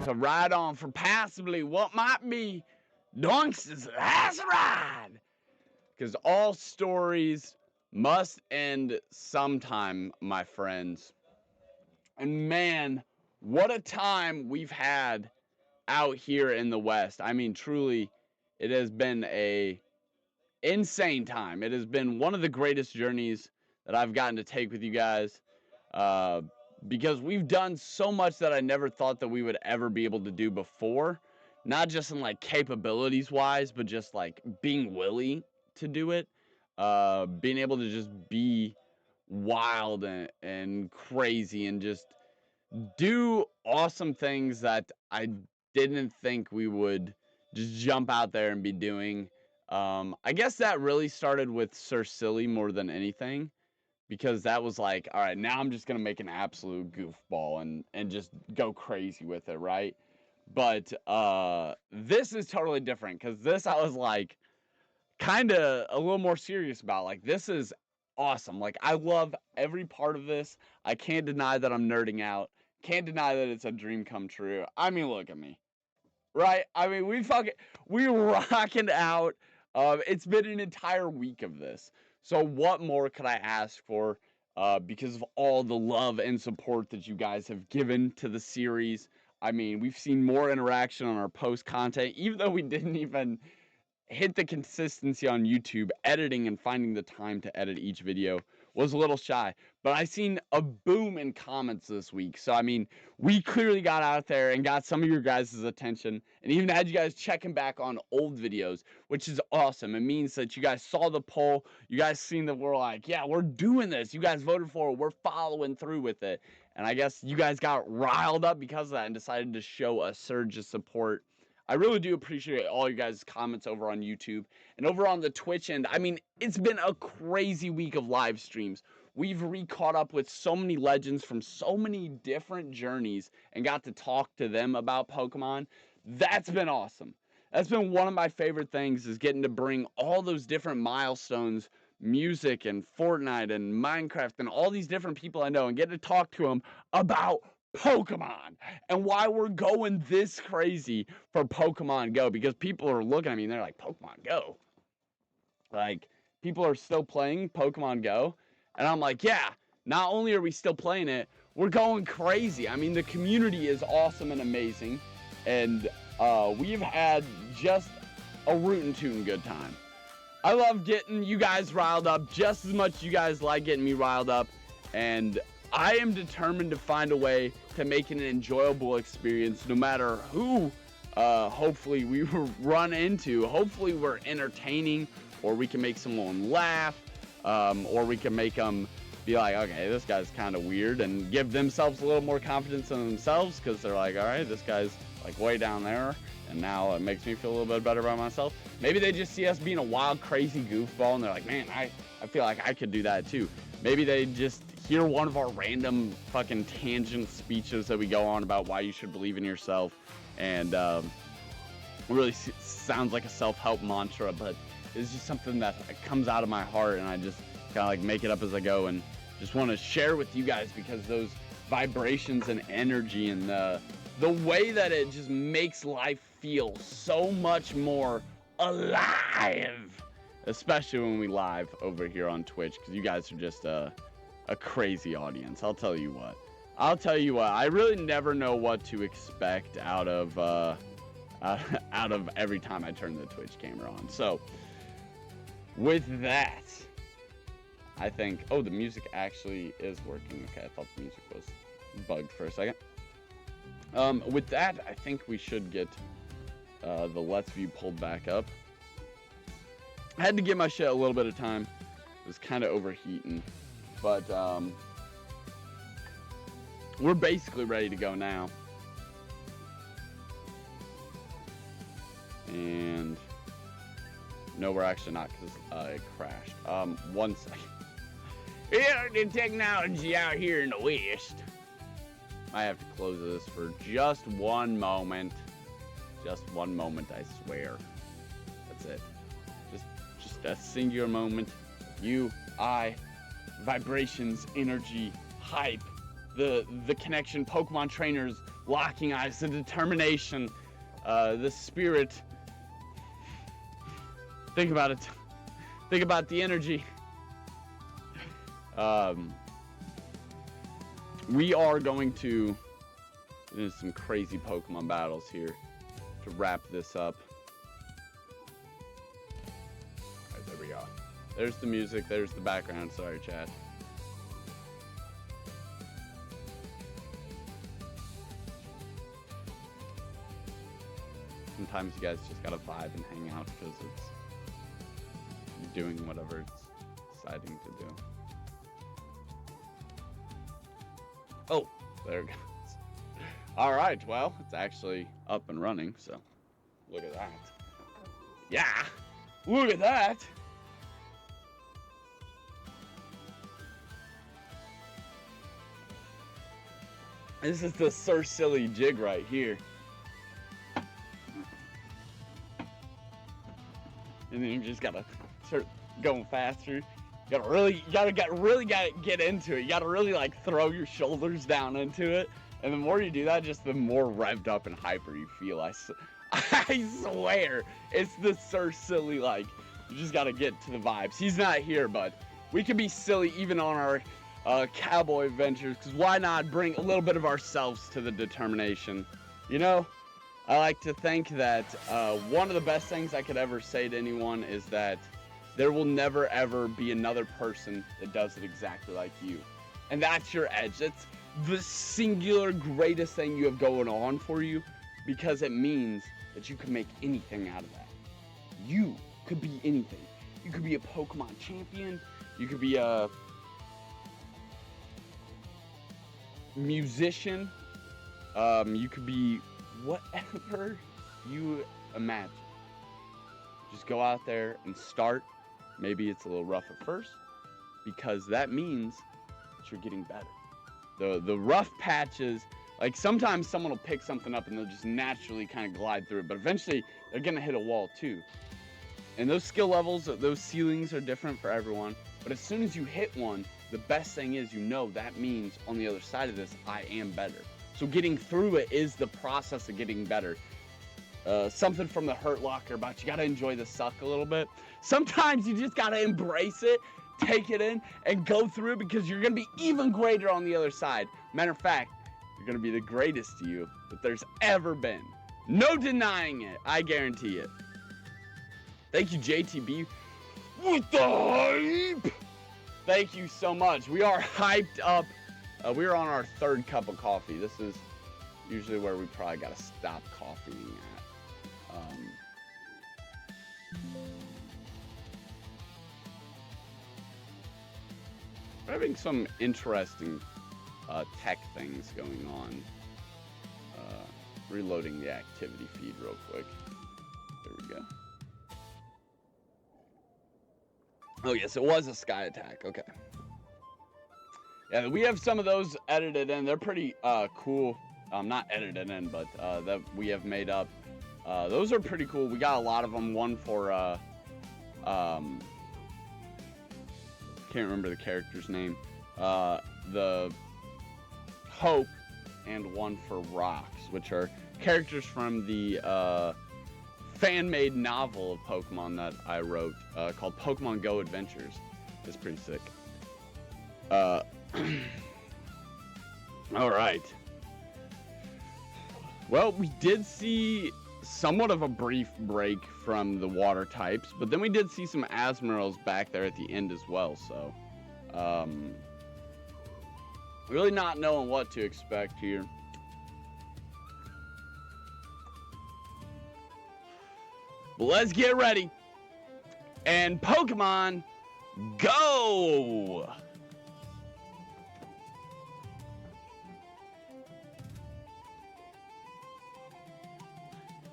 to ride on for possibly what might be Doinks' last ride. Because all stories must end sometime, my friends. And man, what a time we've had out here in the West. I mean, truly, it has been a insane time. It has been one of the greatest journeys that I've gotten to take with you guys, uh, because we've done so much that I never thought that we would ever be able to do before. Not just in like capabilities wise, but just like being willing to do it. Being able to just be wild and crazy and just do awesome things that I didn't think we would just jump out there and be doing. I guess that really started with Sir Silly more than anything, because that was like, all right, now I'm just gonna make an absolute goofball and just go crazy with it, right? But this is totally different, because this I was like kind of a little more serious about. Like, this is awesome. Like, I love every part of this. I can't deny that I'm nerding out. Can't deny that it's a dream come true. I mean, look at me, right? I mean, we rocking out. It's been an entire week of this. So what more could I ask for? Because of all the love and support that you guys have given to the series. I mean, we've seen more interaction on our post content, even though we didn't even hit the consistency on YouTube. Editing and finding the time to edit each video was a little shy, but I seen a boom in comments this week. So I mean, we clearly got out there and got some of your guys' attention, and even had you guys checking back on old videos, which is awesome. It means that you guys saw the poll, you guys seen that we're like, yeah, we're doing this, you guys voted for it, we're following through with it. And I guess you guys got riled up because of that and decided to show a surge of support. I really do appreciate all you guys' comments over on YouTube and over on the Twitch end. I mean, it's been a crazy week of live streams. We've re-caught up with so many legends from so many different journeys and got to talk to them about Pokemon. That's been awesome. That's been one of my favorite things, is getting to bring all those different milestones, music and Fortnite and Minecraft and all these different people I know, and get to talk to them about Pokemon and why we're going this crazy for Pokemon Go. Because people are looking at me and they're like, Pokemon Go? Like, people are still playing Pokemon Go? And I'm like, yeah, not only are we still playing it, we're going crazy. I mean, the community is awesome and amazing. And we've had just a rootin' tootin' good time. I love getting you guys riled up just as much as you guys like getting me riled up. And I am determined to find a way to make it an enjoyable experience, no matter who hopefully we run into. Hopefully we're entertaining, or we can make someone laugh, or we can make them be like, okay, this guy's kind of weird, and give themselves a little more confidence in themselves, because they're like, all right, this guy's like way down there, and now it makes me feel a little bit better about myself. Maybe they just see us being a wild, crazy goofball, and they're like, man, I feel like I could do that too. Maybe they just hear one of our random fucking tangent speeches that we go on about why you should believe in yourself, and really sounds like a self-help mantra, but it's just something that comes out of my heart, and I just kind of like make it up as I go, and just want to share with you guys, because those vibrations and energy and the way that it just makes life feel so much more alive, especially when we live over here on Twitch, because you guys are just a crazy audience. I'll tell you what. I really never know what to expect out of every time I turn the Twitch camera on. So with that, I think, oh, the music actually is working. Okay, I thought the music was bugged for a second. With that, I think we should get the Let's View pulled back up. I had to give my shit a little bit of time. It was kind of overheating, but we're basically ready to go now. And no, we're actually not, because it crashed. One second. Yeah, the technology out here in the West. I have to close this for just one moment. Just one moment, I swear. That's it. Just a singular moment. You, I, vibrations, energy, hype, the connection, Pokemon trainers, locking eyes, the determination, the spirit. Think about it. Think about the energy. We are going to do some crazy Pokemon battles here to wrap this up. All right, there we go. There's the music. There's the background. Sorry, chat. Sometimes you guys just gotta vibe and hang out because it's doing whatever it's deciding to do. Oh, there it goes. All right, well, it's actually up and running, so look at that. Yeah, look at that. This is the Sir Silly jig right here. And then you just gotta start going faster. You gotta get into it. You gotta really like throw your shoulders down into it. And the more you do that, just the more revved up and hyper you feel. I swear, it's the Sir Silly, like, you just gotta get to the vibes. He's not here, but we can be silly even on our cowboy adventures, because why not bring a little bit of ourselves to the determination? You know, I like to think that one of the best things I could ever say to anyone is that there will never ever be another person that does it exactly like you. And that's your edge. That's the singular greatest thing you have going on for you, because it means that you can make anything out of that. You could be anything. You could be a Pokemon champion. You could be a musician. You could be whatever you imagine. Just go out there and start. Maybe it's a little rough at first, because that means that you're getting better. The rough patches, like sometimes someone will pick something up and they'll just naturally kind of glide through it, but eventually they're gonna hit a wall too. And those skill levels, those ceilings are different for everyone, but as soon as you hit one, the best thing is, you know, that means on the other side of this, I am better. So getting through it is the process of getting better. Something from the Hurt Locker about you gotta enjoy the suck a little bit. Sometimes you just gotta embrace it, take it in, and go through it, because you're gonna be even greater on the other side. Matter of fact, you're gonna be the greatest you that there's ever been. No denying it, I guarantee it. Thank you, JTB, with the hype. Thank you so much. We are hyped up. We are on our third cup of coffee. This is usually where we probably gotta stop coffeeing at. We're having some interesting tech things going on. Reloading the activity feed real quick. There we go. Oh yes, it was a sky attack. Okay. Yeah, we have some of those edited in. They're pretty cool. Not edited in, but that we have made up. Those are pretty cool. We got a lot of them. One for can't remember the character's name. The Hope, and one for Rocks, which are characters from the fan-made novel of Pokemon that I wrote called Pokemon Go Adventures. It's pretty sick. All right. Well, we did see somewhat of a brief break from the water types, but then we did see some Azumarill back there at the end as well, so really not knowing what to expect here. But let's get ready and Pokemon Go!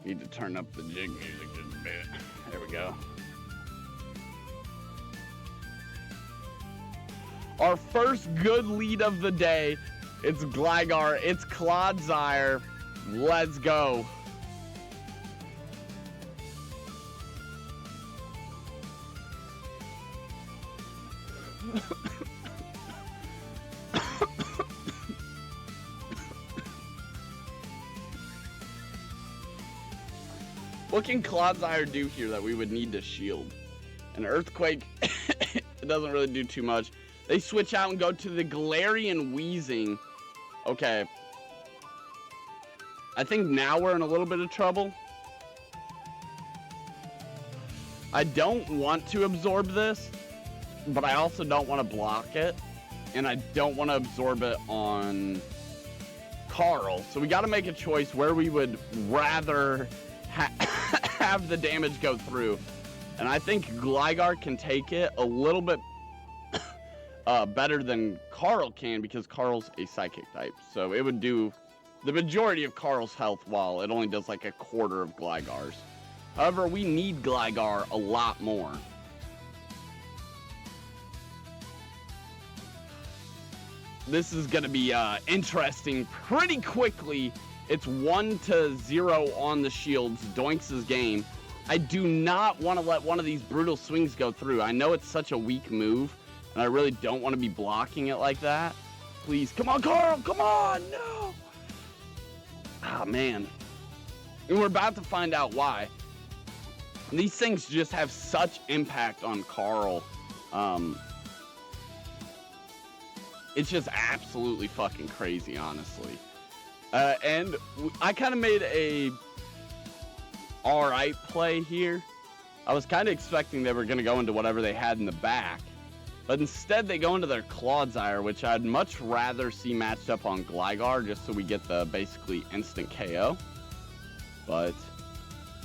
Need to turn up the jig music just a bit. There we go. Our first good lead of the day. It's Gligar. It's Clodsire. Let's go. What can Clodsire do here that we would need to shield? An Earthquake, it doesn't really do too much. They switch out and go to the Galarian Weezing. Okay. I think now we're in a little bit of trouble. I don't want to absorb this, but I also don't want to block it. And I don't want to absorb it on Carl. So we got to make a choice where we would rather have the damage go through. And I think Gligar can take it a little bit better than Carl can, because Carl's a psychic type. So it would do the majority of Carl's health while it only does like a quarter of Gligar's. However, we need Gligar a lot more. This is going to be interesting pretty quickly. It's 1-0 on the shields. Doinks' game. I do not want to let one of these brutal swings go through. I know it's such a weak move, and I really don't want to be blocking it like that. Please, come on, Carl, come on, no! Ah, man. And we're about to find out why. These things just have such impact on Carl. It's just absolutely fucking crazy, honestly. And I kind of made a alright play here. I was kind of expecting they were going to go into whatever they had in the back. But instead, they go into their Clodsire, which I'd much rather see matched up on Gligar, just so we get the basically instant KO. But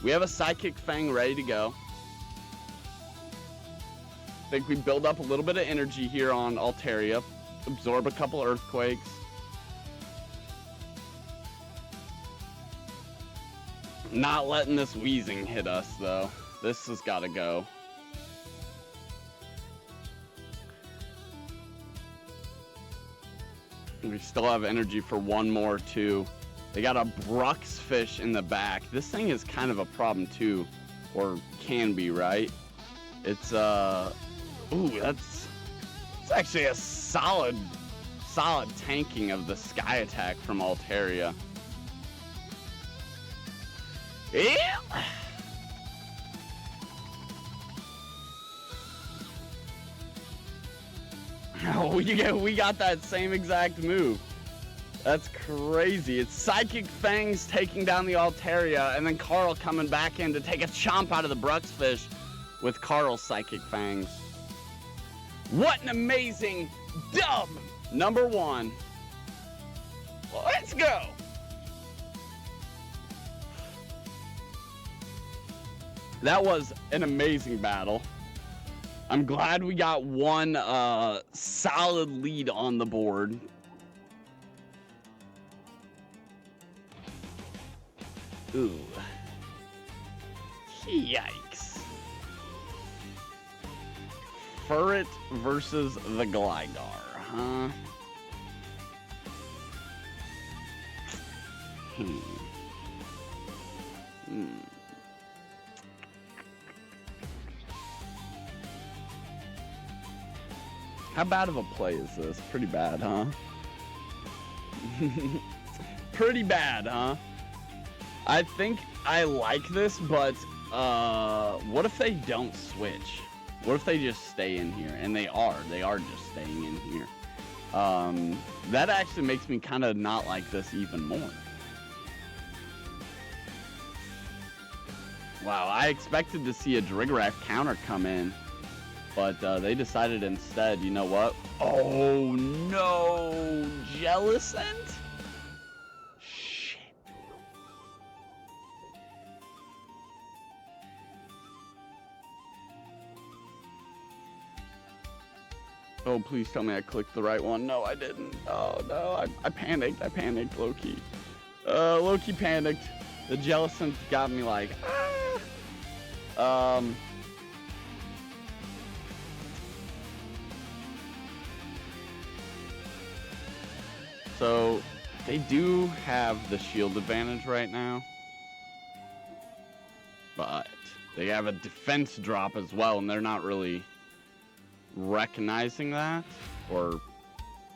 we have a Psychic Fang ready to go. I think we build up a little bit of energy here on Altaria. Absorb a couple Earthquakes. Not letting this Weezing hit us, though. This has got to go. We still have energy for one more, too. They got a Bruxfish in the back. This thing is kind of a problem, too. Or can be, right? It's, ooh, it's actually a solid tanking of the Sky Attack from Altaria. Yeah. Oh, we got that same exact move. That's crazy. It's Psychic Fangs taking down the Altaria, and then Carl coming back in to take a chomp out of the Bruxfish with Carl's Psychic Fangs. What an amazing dub! Number 1. Let's go! That was an amazing battle. I'm glad we got one solid lead on the board. Ooh. Yikes. Furret versus the Gligar, huh? How bad of a play is this? Pretty bad, huh? Pretty bad, huh? I think I like this, but what if they don't switch? What if they just stay in here? And they are just staying in here. That actually makes me kind of not like this even more. Wow, I expected to see a Driggurath counter come in, but they decided instead, you know what? Oh no, Jellicent? Shit. Oh, please tell me I clicked the right one. No, I didn't. Oh no, I panicked. I panicked, Loki. Loki panicked. The Jellicent got me like, ah. So they do have the shield advantage right now, but they have a defense drop as well, and they're not really recognizing that, or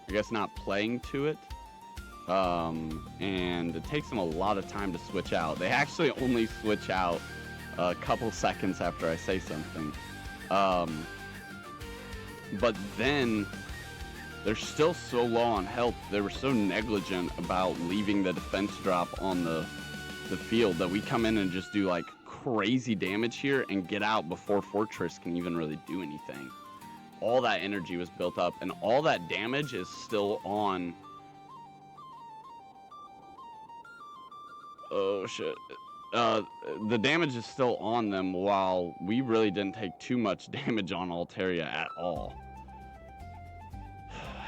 I guess not playing to it. And it takes them a lot of time to switch out. They actually only switch out a couple seconds after I say something. But then they're still so low on health. They were so negligent about leaving the defense drop on the field that we come in and just do like crazy damage here and get out before Fortress can even really do anything. All that energy was built up, and all that damage is still on. Oh shit. The damage is still on them, while we really didn't take too much damage on Altaria at all.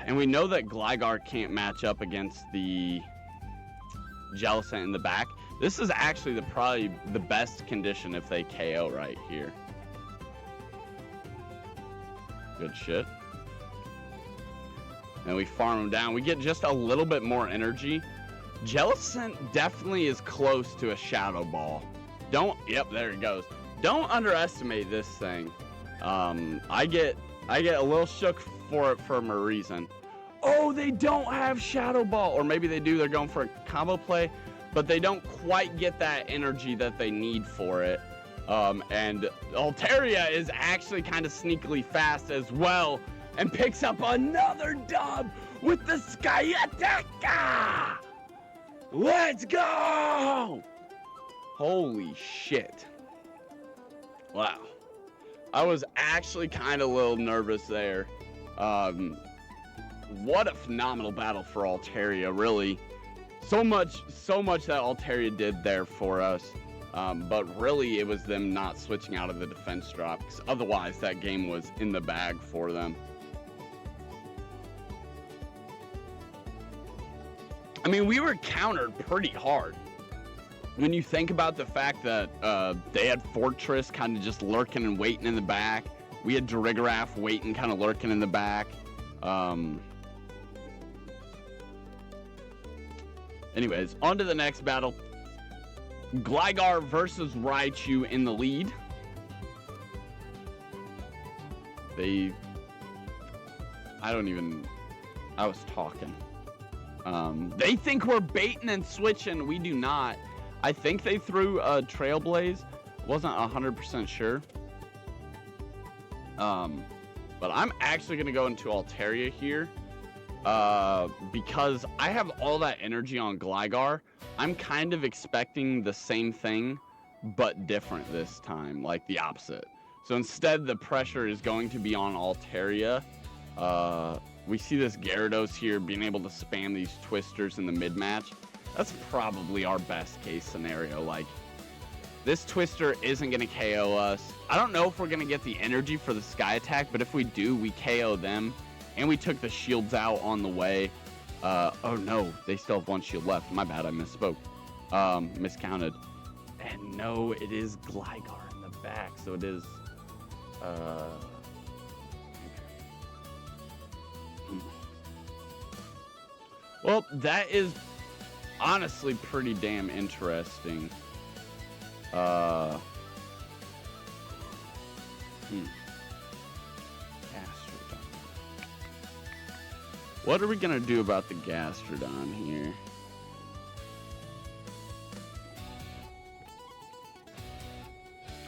And we know that Gligar can't match up against the Jellicent in the back. This is actually probably the best condition if they KO right here. Good shit. And we farm them down. We get just a little bit more energy. Jellicent definitely is close to a Shadow Ball. Yep, there it goes. Don't underestimate this thing. I get a little shook for it for a reason. Oh, they don't have Shadow Ball. Or maybe they do, they're going for a combo play, but they don't quite get that energy that they need for it. And Altaria is actually kind of sneakily fast as well, and picks up another dub with the Sky Attack. Let's go! Holy shit. Wow. I was actually kind of a little nervous there. What a phenomenal battle for Altaria, really. So much that Altaria did there for us. But really, it was them not switching out of the defense drop, because otherwise that game was in the bag for them. I mean, we were countered pretty hard. When you think about the fact that they had Fortress kind of just lurking and waiting in the back. We had Dirigoraph waiting, kind of lurking in the back. Anyways, on to the next battle. Gligar versus Raichu in the lead. I was talking. They think we're baiting and switching. We do not. I think they threw a Trailblaze. Wasn't 100% sure. But I'm actually going to go into Altaria here. Because I have all that energy on Gligar. I'm kind of expecting the same thing, but different this time, like the opposite. So instead, the pressure is going to be on Altaria. We see this Gyarados here being able to spam these Twisters in the mid-match. That's probably our best case scenario. Like, this Twister isn't going to KO us. I don't know if we're going to get the energy for the Sky Attack, but if we do, we KO them. And we took the shields out on the way. Oh no, they still have one shield left. My bad, I misspoke. Miscounted. And no, it is Gligar in the back, so it is... Well, that is honestly pretty damn interesting. Gastrodon. What are we gonna do about the Gastrodon here?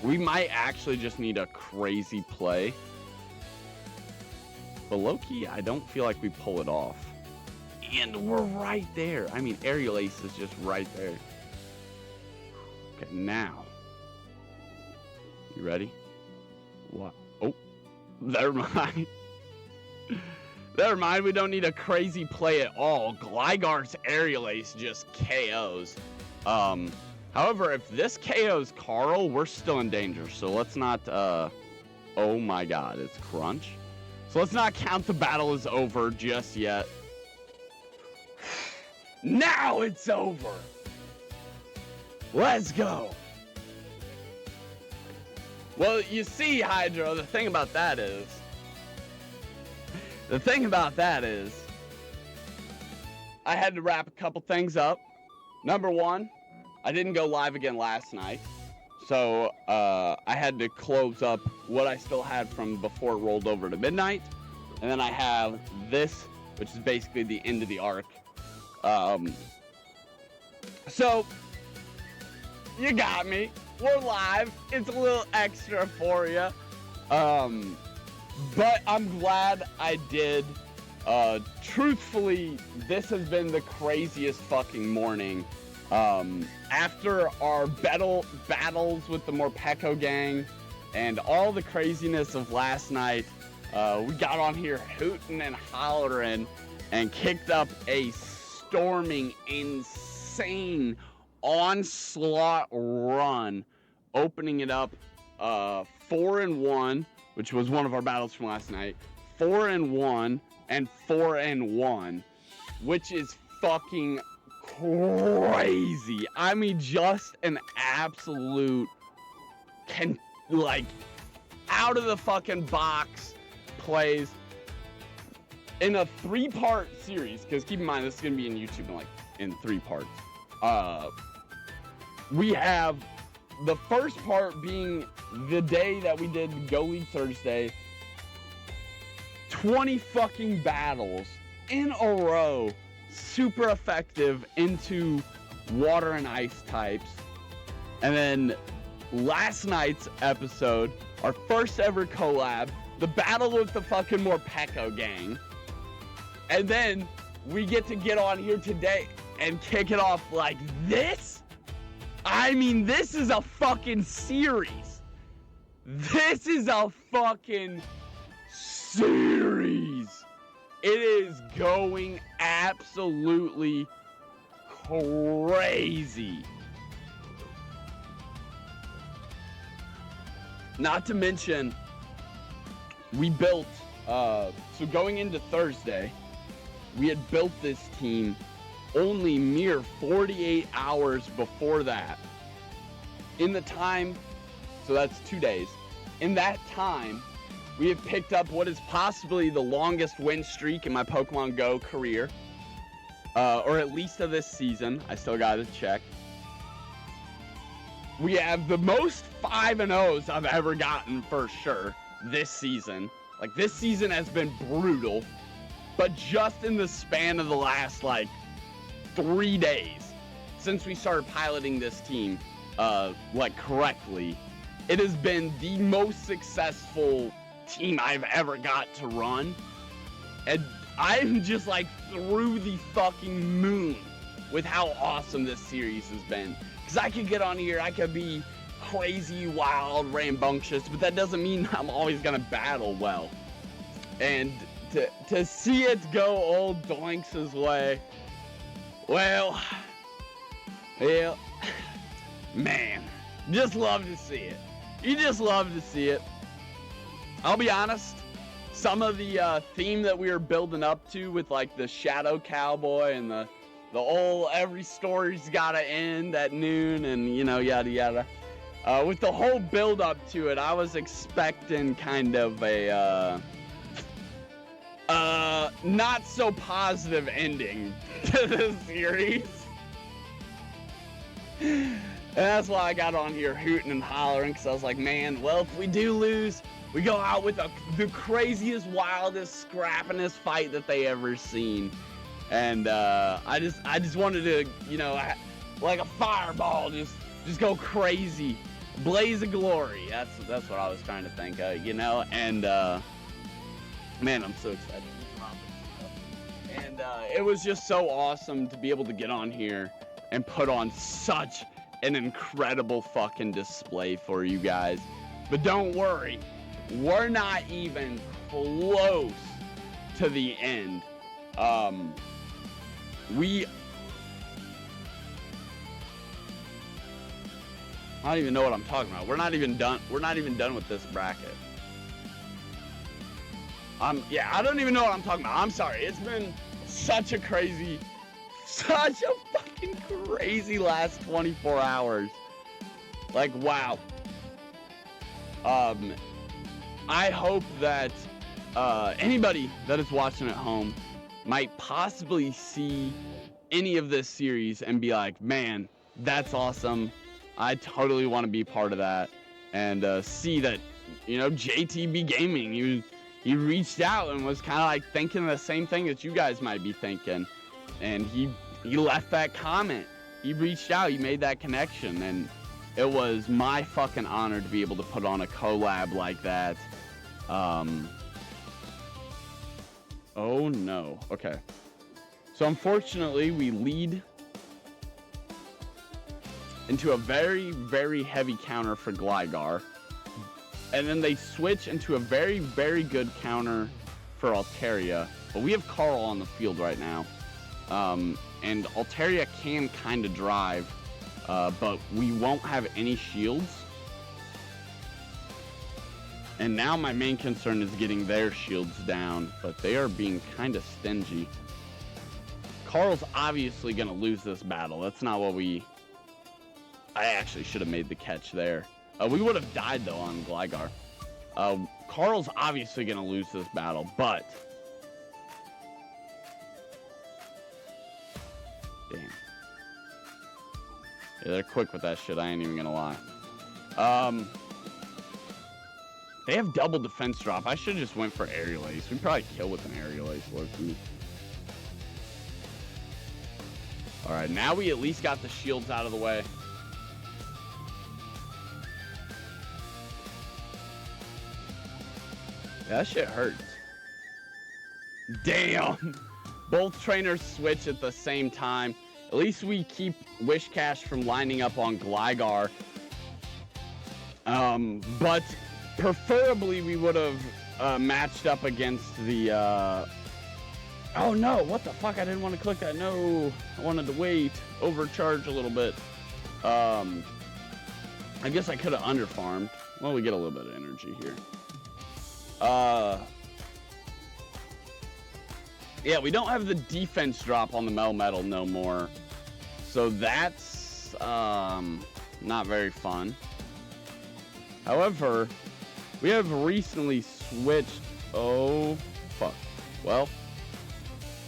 We might actually just need a crazy play. But low-key, I don't feel like we pull it off. And we're right there. I mean, Aerial Ace is just right there. Okay, now. You ready? What? Oh, never mind. Never mind, we don't need a crazy play at all. Gligar's Aerial Ace just KOs. However, if this KOs Carl, we're still in danger. So let's not, oh my god, it's Crunch. So let's not count the battle as over just yet. Now it's over. Let's go. Well, you see, Hydro, the thing about that is, I had to wrap a couple things up. Number one, I didn't go live again last night. So I had to close up what I still had from before it rolled over to midnight. And then I have this, which is basically the end of the arc. So, you got me. we're live. It's a little extra for you. But I'm glad I did. Truthfully, this has been the craziest fucking morning. After our battles with the Morpeko gang and all the craziness of last night, we got on here hooting and hollering and kicked up a storming, insane onslaught run, opening it up 4-1, which was one of our battles from last night. 4-1 and 4-1, which is fucking crazy. I mean, just an absolute out of the fucking box plays in a 3-part series, because keep in mind this is gonna be in YouTube in 3 parts. We have the first part being the day that we did Go League Thursday. 20 fucking battles in a row, super effective into water and ice types. And then last night's episode, our first ever collab, the battle with the fucking Morpeko gang. And then we get to get on here today and kick it off like this. I mean, this is a fucking series. This is a fucking series. It is going absolutely crazy. Not to mention, we built, so going into Thursday, we had built this team only mere 48 hours before that. In the time, so that's 2 days. In that time, we have picked up what is possibly the longest win streak in my Pokemon Go career. Or at least of this season. I still gotta check. We have the most 5-0s I've ever gotten for sure this season. Like, this season has been brutal. But just in the span of the last, 3 days, since we started piloting this team, correctly, it has been the most successful team I've ever got to run. And I'm just, through the fucking moon with how awesome this series has been. Because I could get on here, I could be crazy, wild, rambunctious, but that doesn't mean I'm always gonna battle well. And to see it go old Doinks' way, well, man, just love to see it. You just love to see it. I'll be honest, some of the theme that we were building up to with the Shadow Cowboy and the old every story's gotta end at noon and yada yada. With the whole build up to it, I was expecting kind of a not so positive ending to the series. And that's why I got on here hooting and hollering, because I was like, man, well, if we do lose, we go out with the craziest, wildest, scrappingest fight that they ever seen. And I just wanted to, like a fireball, just go crazy, blaze of glory. That's what I was trying to think of, And man, I'm so excited. And it was just so awesome to be able to get on here and put on such an incredible fucking display for you guys. But don't worry, we're not even close to the end. I don't even know what I'm talking about. We're not even done with this bracket. Yeah, I don't even know what I'm talking about. I'm sorry. It's been such a fucking crazy last 24 hours. Wow. I hope that anybody that is watching at home might possibly see any of this series and be like, man, that's awesome. I totally want to be part of that. And see that, JTB Gaming, he reached out and was kind of thinking the same thing that you guys might be thinking. And he left that comment. He reached out, he made that connection. And it was my fucking honor to be able to put on a collab like that. Oh no. Okay. So unfortunately, we lead into a very, very heavy counter for Gligar. And then they switch into a very, very good counter for Altaria. But we have Carl on the field right now. And Altaria can kind of drive, but we won't have any shields. And now my main concern is getting their shields down, but they are being kind of stingy. Carl's obviously going to lose this battle. That's not what I actually should have made the catch there. We would have died, though, on Gligar. Carl's obviously going to lose this battle, but... Damn. Yeah, they're quick with that shit. I ain't even going to lie. They have double defense drop. I should have just went for Aerial Ace. We'd probably kill with an Aerial Ace, low-key. Alright, now we at least got the shields out of the way. Yeah, that shit hurts. Damn! Both trainers switch at the same time. At least we keep Whiscash from lining up on Gligar. But preferably we would have matched up against the... Oh no, what the fuck? I didn't want to click that. No, I wanted to wait. Overcharge a little bit. I guess I could have underfarmed. Well, we get a little bit of energy here. Yeah, we don't have the defense drop on the Melmetal no more. So that's not very fun. However, we have recently switched. Oh, fuck. Well,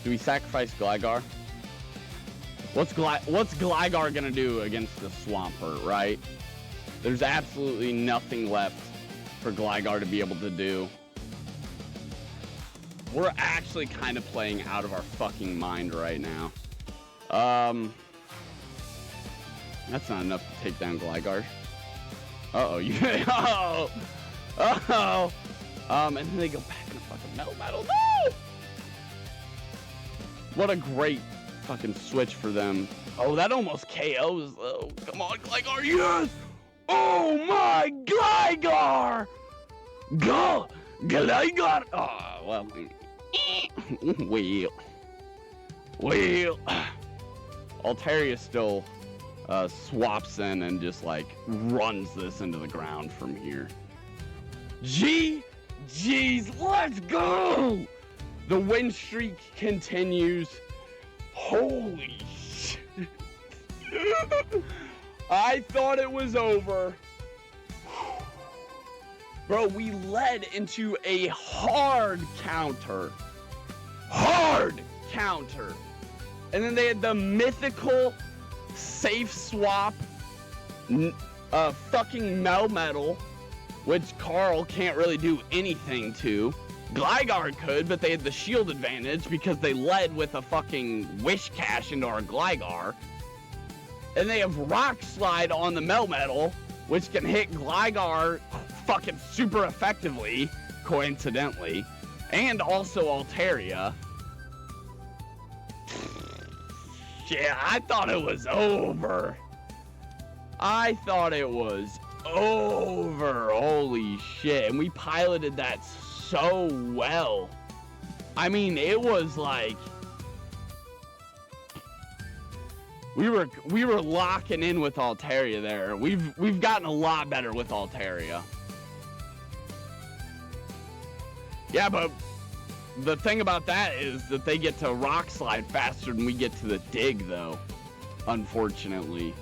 do we sacrifice Gligar? What's Gligar gonna do against the Swampert, right? There's absolutely nothing left for Gligar to be able to do. We're actually kind of playing out of our fucking mind right now. That's not enough to take down Gligar. Uh-oh, you... Uh-oh! Uh-oh! And then they go back in a fucking Melmetal. No! What a great fucking switch for them. Oh, that almost KOs, though. Come on, Gligar, yes! Oh my Gligar! Go! Gligar! Oh, well... Well... Altaria still swaps in and just, like, runs this into the ground from here. GG's, let's go! The win streak continues. Holy shit. I thought it was over. Bro, we led into a hard counter. Hard counter. And then they had the mythical safe swap fucking Melmetal, which Carl can't really do anything to. Gligar could, but they had the shield advantage because they led with a fucking Whiscash into our Gligar. And they have Rock Slide on the Melmetal, which can hit Gligar fucking super effectively, coincidentally. And also Altaria. Yeah, I thought it was over. I thought it was over. Holy shit. And we piloted that so well. I mean, it was like we were locking in with Altaria there. We've gotten a lot better with Altaria. Yeah, but the thing about that is that they get to Rock Slide faster than we get to the Dig, though, unfortunately.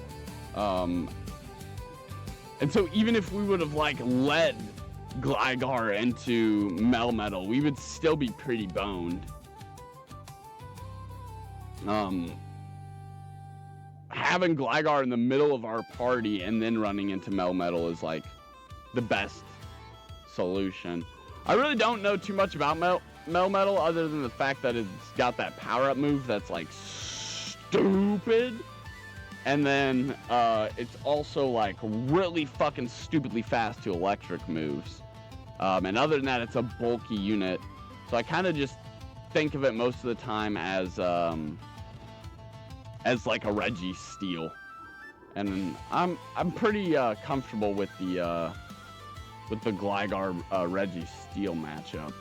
And so even if we would have, like, led Gligar into Melmetal, we would still be pretty boned. Having Gligar in the middle of our party and then running into Melmetal is, like, the best solution. I really don't know too much about Melmetal other than the fact that it's got that power-up move that's, like, stupid. And then it's also like really fucking stupidly fast to electric moves. And other than that, it's a bulky unit. So I kind of just think of it most of the time as like a Registeel. And I'm pretty comfortable with the Gligar Registeel matchup.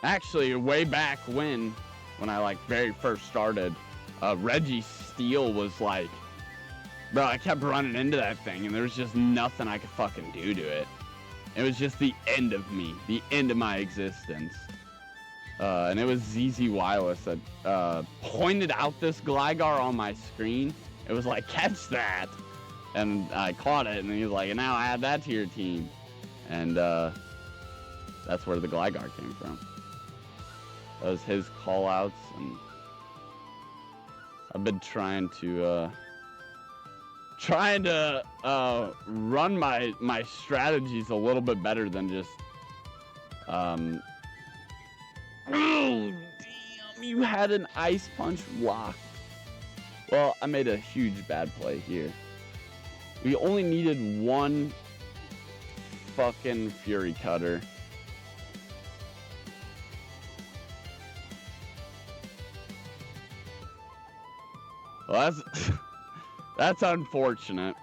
Actually, way back when I like very first started, Registeel was like, bro, I kept running into that thing and there was just nothing I could fucking do to it. It was just the end of me, the end of my existence. And it was ZZ Wireless that pointed out this Gligar on my screen. It was like, catch that! And I caught it, and he was like, now add that to your team. And that's where the Gligar came from. That was his call-outs, and I've been trying to run my strategies a little bit better than just oh damn, you had an Ice Punch locked. Well, I made a huge bad play here. We only needed one fucking Fury Cutter. Well, that's unfortunate.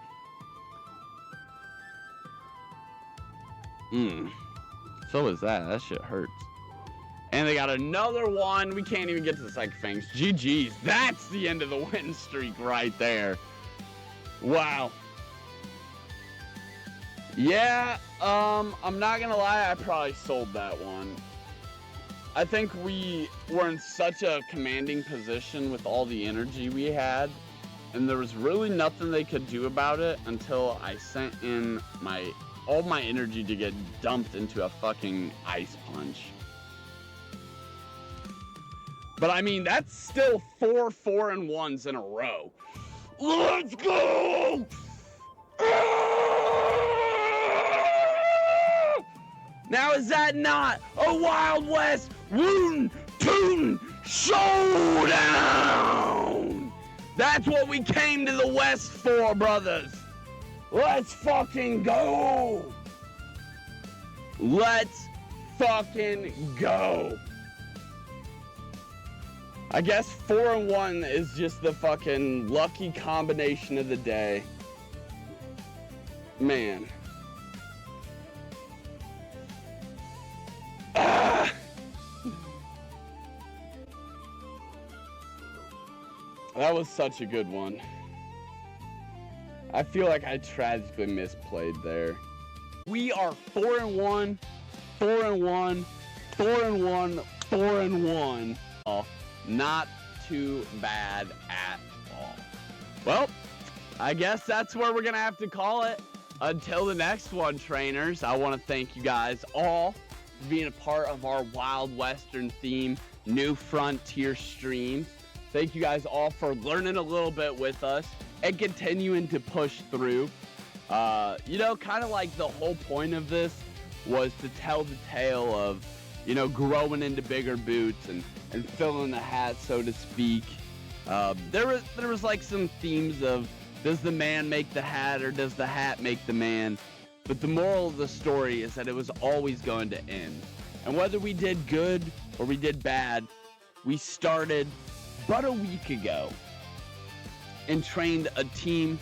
So is that. That shit hurts. And they got another one. We can't even get to the Psychic Fangs. GG's. That's the end of the win streak right there. Wow. Yeah, I'm not gonna lie, I probably sold that one. I think we were in such a commanding position with all the energy we had, and there was really nothing they could do about it until I sent in all my energy to get dumped into a fucking Ice Punch. But I mean, that's still 4 4-1s in a row. Let's go! Now is that not a Wild West Wooten Tootin' Showdown? That's what we came to the West for, brothers. Let's fucking go. Let's fucking go. I guess 4-1 is just the fucking lucky combination of the day. Man. Ah! That was such a good one. I feel like I tragically misplayed there. We are 4-1, 4-1, 4-1, 4-1. Oh, not too bad at all. Well, I guess that's where we're gonna have to call it. Until the next one, trainers, I want to thank you guys all for being a part of our Wild Western theme New Frontier stream. Thank you guys all for learning a little bit with us and continuing to push through. You know, kind of like the whole point of this was to tell the tale of, you know, growing into bigger boots and filling the hat, so to speak. There was like some themes of, does the man make the hat or does the hat make the man? But the moral of the story is that it was always going to end. And whether we did good or we did bad, we started but a week ago and trained a team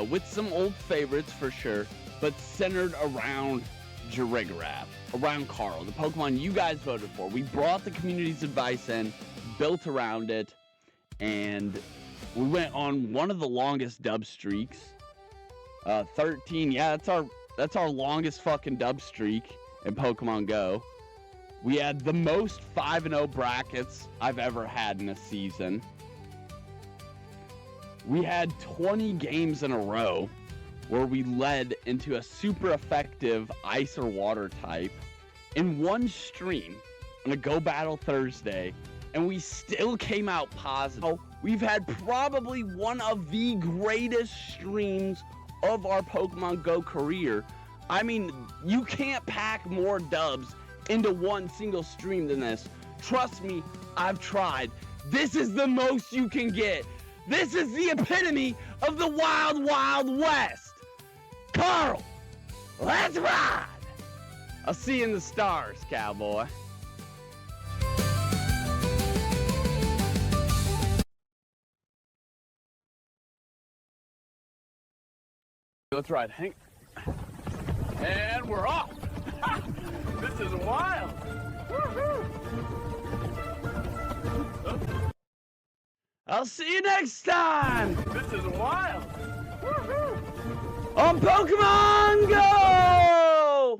with some old favorites for sure, but centered around Jirigarab, around Carl, the Pokemon you guys voted for. We brought the community's advice in, built around it, and we went on one of the longest dub streaks. 13, yeah, that's our longest fucking dub streak in Pokemon Go. We had the most 5-0 brackets I've ever had in a season. We had 20 games in a row where we led into a super effective ice or water type in one stream on a Go Battle Thursday, and we still came out positive. We've had probably one of the greatest streams of our Pokemon Go career. I mean, you can't pack more dubs into one single stream than this. Trust me, I've tried. This is the most you can get. This is the epitome of the Wild Wild West. Carl, let's ride. I'll see you in the stars, cowboy. Let's ride, Hank. And we're off. This is wild. I'll see you next time. This is wild. On Pokemon Go!